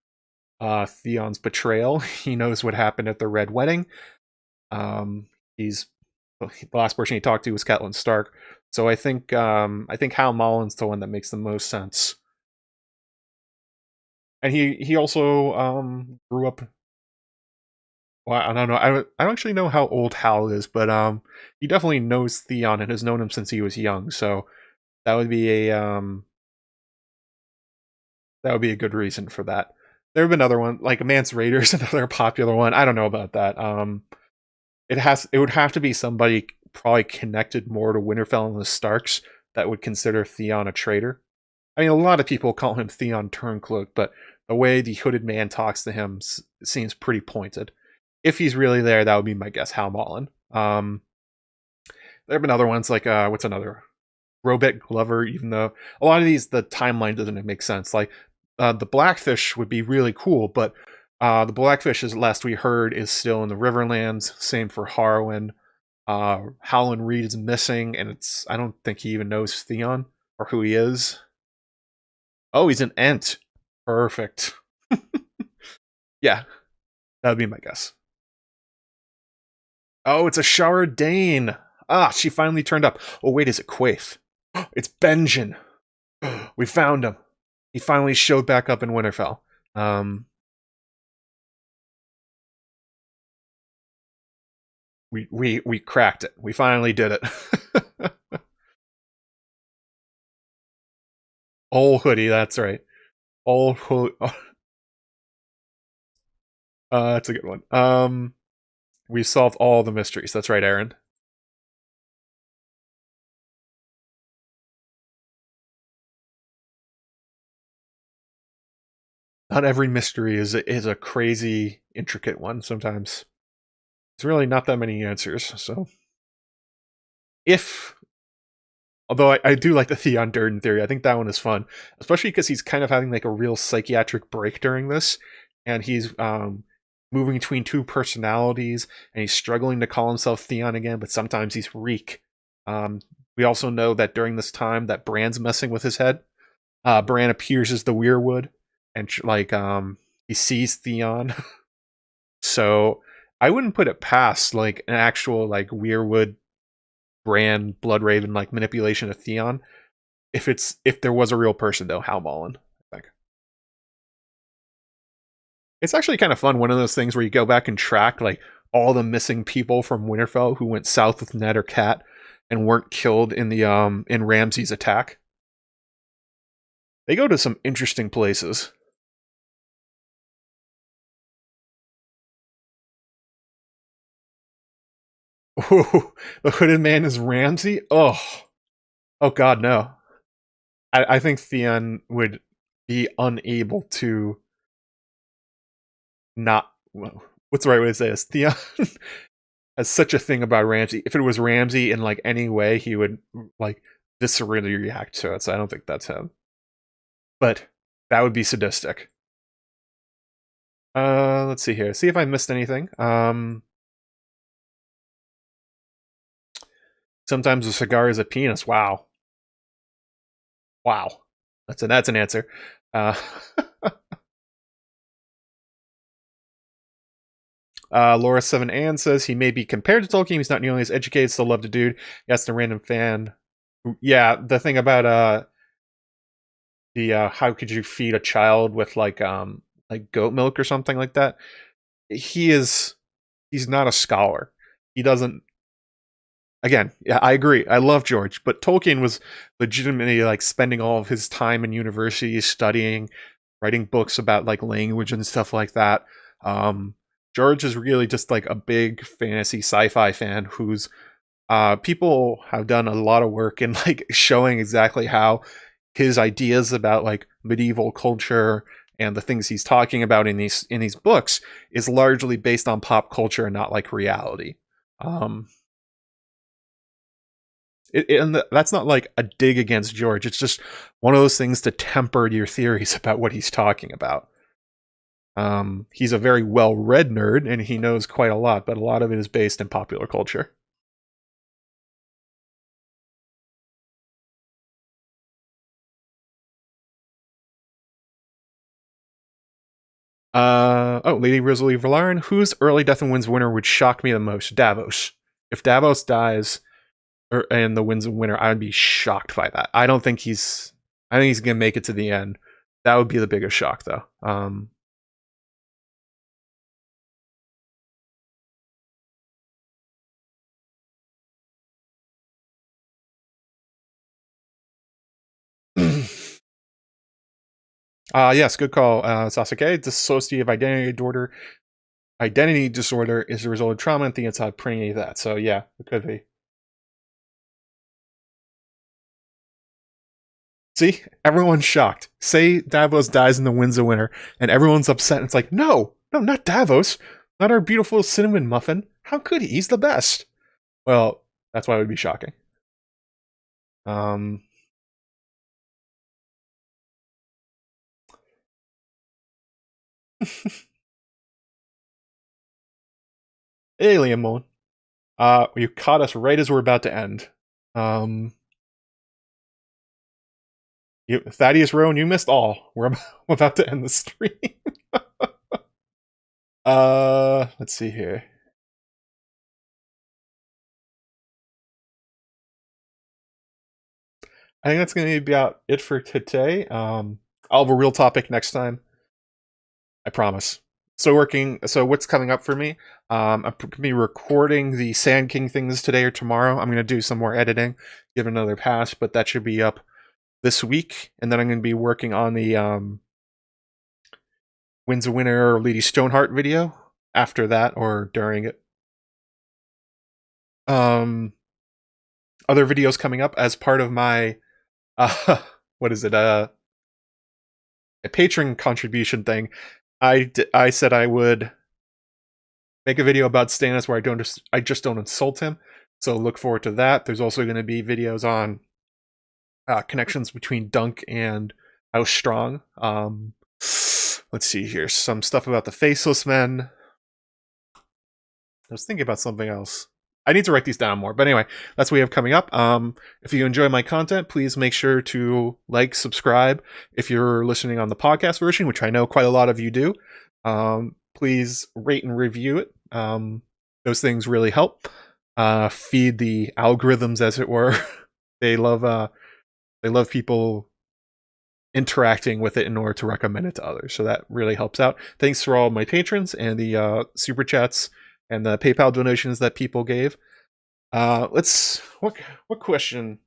Theon's betrayal. He knows what happened at the Red Wedding. The last person he talked to was Catelyn Stark. So I think Hal Mullen's the one that makes the most sense. And he also grew up. Well, I don't know. I don't actually know how old Hal is, but he definitely knows Theon and has known him since he was young. So that would be a good reason for that. There have been other ones, like Mance Rayder's another popular one. I don't know about that. It would have to be somebody probably connected more to Winterfell and the Starks that would consider Theon a traitor. I mean, a lot of people call him Theon Turncloak, but the way the hooded man talks to him seems pretty pointed. If he's really there, that would be my guess, Hal Mullen. There have been other ones, like, what's another? Robert Glover, even though a lot of these, the timeline doesn't make sense. Like, the Blackfish would be really cool, but the Blackfish, as last we heard, is still in the Riverlands. Same for Harwin. Howland Reed is missing, and I don't think he even knows Theon or who he is. Oh, he's an Ent. Perfect. Yeah, that would be my guess. Oh, it's a Shara Dane. Ah, she finally turned up. Oh, wait, is it Quaithe? It's Benjen. We found him. He finally showed back up in Winterfell. We cracked it. We finally did it. Old hoodie, that's right. Old hoodie. That's a good one. We solved all the mysteries. That's right, Aaron. Not every mystery is a crazy, intricate one. Sometimes there's really not that many answers. So, although I do like the Theon Durden theory, I think that one is fun, especially because he's kind of having like a real psychiatric break during this, and he's moving between two personalities, and he's struggling to call himself Theon again, but sometimes he's Reek. We also know that during this time that Bran's messing with his head. Bran appears as the Weirwood, and he sees Theon. So I wouldn't put it past like an actual like Weirwood Bran Bloodraven like manipulation of Theon. If there was a real person though, Hal Mullen, I think. It's actually kind of fun, one of those things where you go back and track like all the missing people from Winterfell who went south with Ned or Cat and weren't killed in the in Ramsay's attack. They go to some interesting places. Ooh, the hooded man is Ramsay? Oh God, no. I think Theon would be unable to not. What's the right way to say this? Theon has such a thing about Ramsay. If it was Ramsay in like any way, he would like viscerally react to it. So I don't think that's him. But that would be sadistic. Let's see here. See if I missed anything. Sometimes a cigar is a penis. Wow. That's an answer. Laura 7 Ann says he may be compared to Tolkien. He's not nearly as educated, still loved a dude. Yes, the random fan. Yeah, the thing about how could you feed a child with like goat milk or something like that? He's not a scholar. He doesn't. Again, yeah, I agree. I love George, but Tolkien was legitimately like spending all of his time in university studying, writing books about like language and stuff like that. George is really just like a big fantasy sci-fi fan who's people have done a lot of work in like showing exactly how his ideas about like medieval culture and the things he's talking about in these books is largely based on pop culture and not like reality. That's not like a dig against George. It's just one of those things to temper your theories about what he's talking about. He's a very well-read nerd, and he knows quite a lot, but a lot of it is based in popular culture. Lady Rosalie Valarin, whose early death and Winds of Winter would shock me the most? Davos. If Davos dies and the Winds of Winter, I would be shocked by that. I think he's gonna make it to the end. That would be the biggest shock, though. Yes, good call, Sasuke. Dissociative identity disorder is the result of trauma, and Theon's had plenty of that. So yeah, it could be. See, everyone's shocked. Say Davos dies in the Winds of Winter, and everyone's upset. It's like, no, not Davos, not our beautiful cinnamon muffin. How could he? He's the best. Well, that's why it would be shocking. Alien Moon. You caught us right as we're about to end. Thaddeus Rowan, you missed all. We're about to end the stream. Let's see here. I think that's going to be about it for today. I'll have a real topic next time. I promise. So what's coming up for me? I'm going to be recording the Sand King things today or tomorrow. I'm going to do some more editing, give it another pass, but that should be up this week. And then I'm going to be working on the Winds of Winter Lady Stoneheart video after that or during it. Other videos coming up as part of my what is it? A patron contribution thing. I said I would make a video about Stannis where I just don't insult him. So look forward to that. There's also going to be videos on connections between Dunk and House Strong. Let's see here. Some stuff about the Faceless Men. I was thinking about something else. I need to write these down more. But anyway, that's what we have coming up. If you enjoy my content, please make sure to like, subscribe. If you're listening on the podcast version, which I know quite a lot of you do, please rate and review it. Those things really help. Feed the algorithms, as it were. They love people interacting with it in order to recommend it to others. So that really helps out. Thanks for all my patrons and the super chats and the PayPal donations that people gave. What question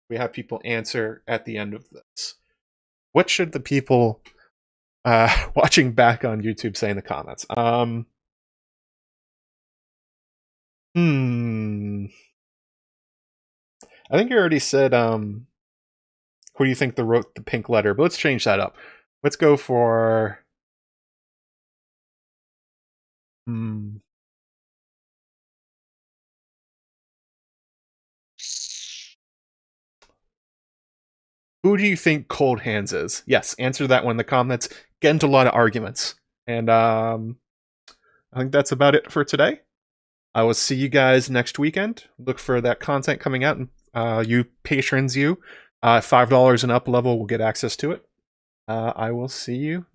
we have people answer at the end of this? What should the people watching back on YouTube say in the comments? I think you already said who do you think wrote the pink letter, but let's change that up. Let's go for who do you think Cold Hands is? Yes, answer that one in the comments. Get into a lot of arguments. And I think that's about it for today. I will see you guys next weekend. Look for that content coming out. And you patrons, $5 and up level will get access to it. I will see you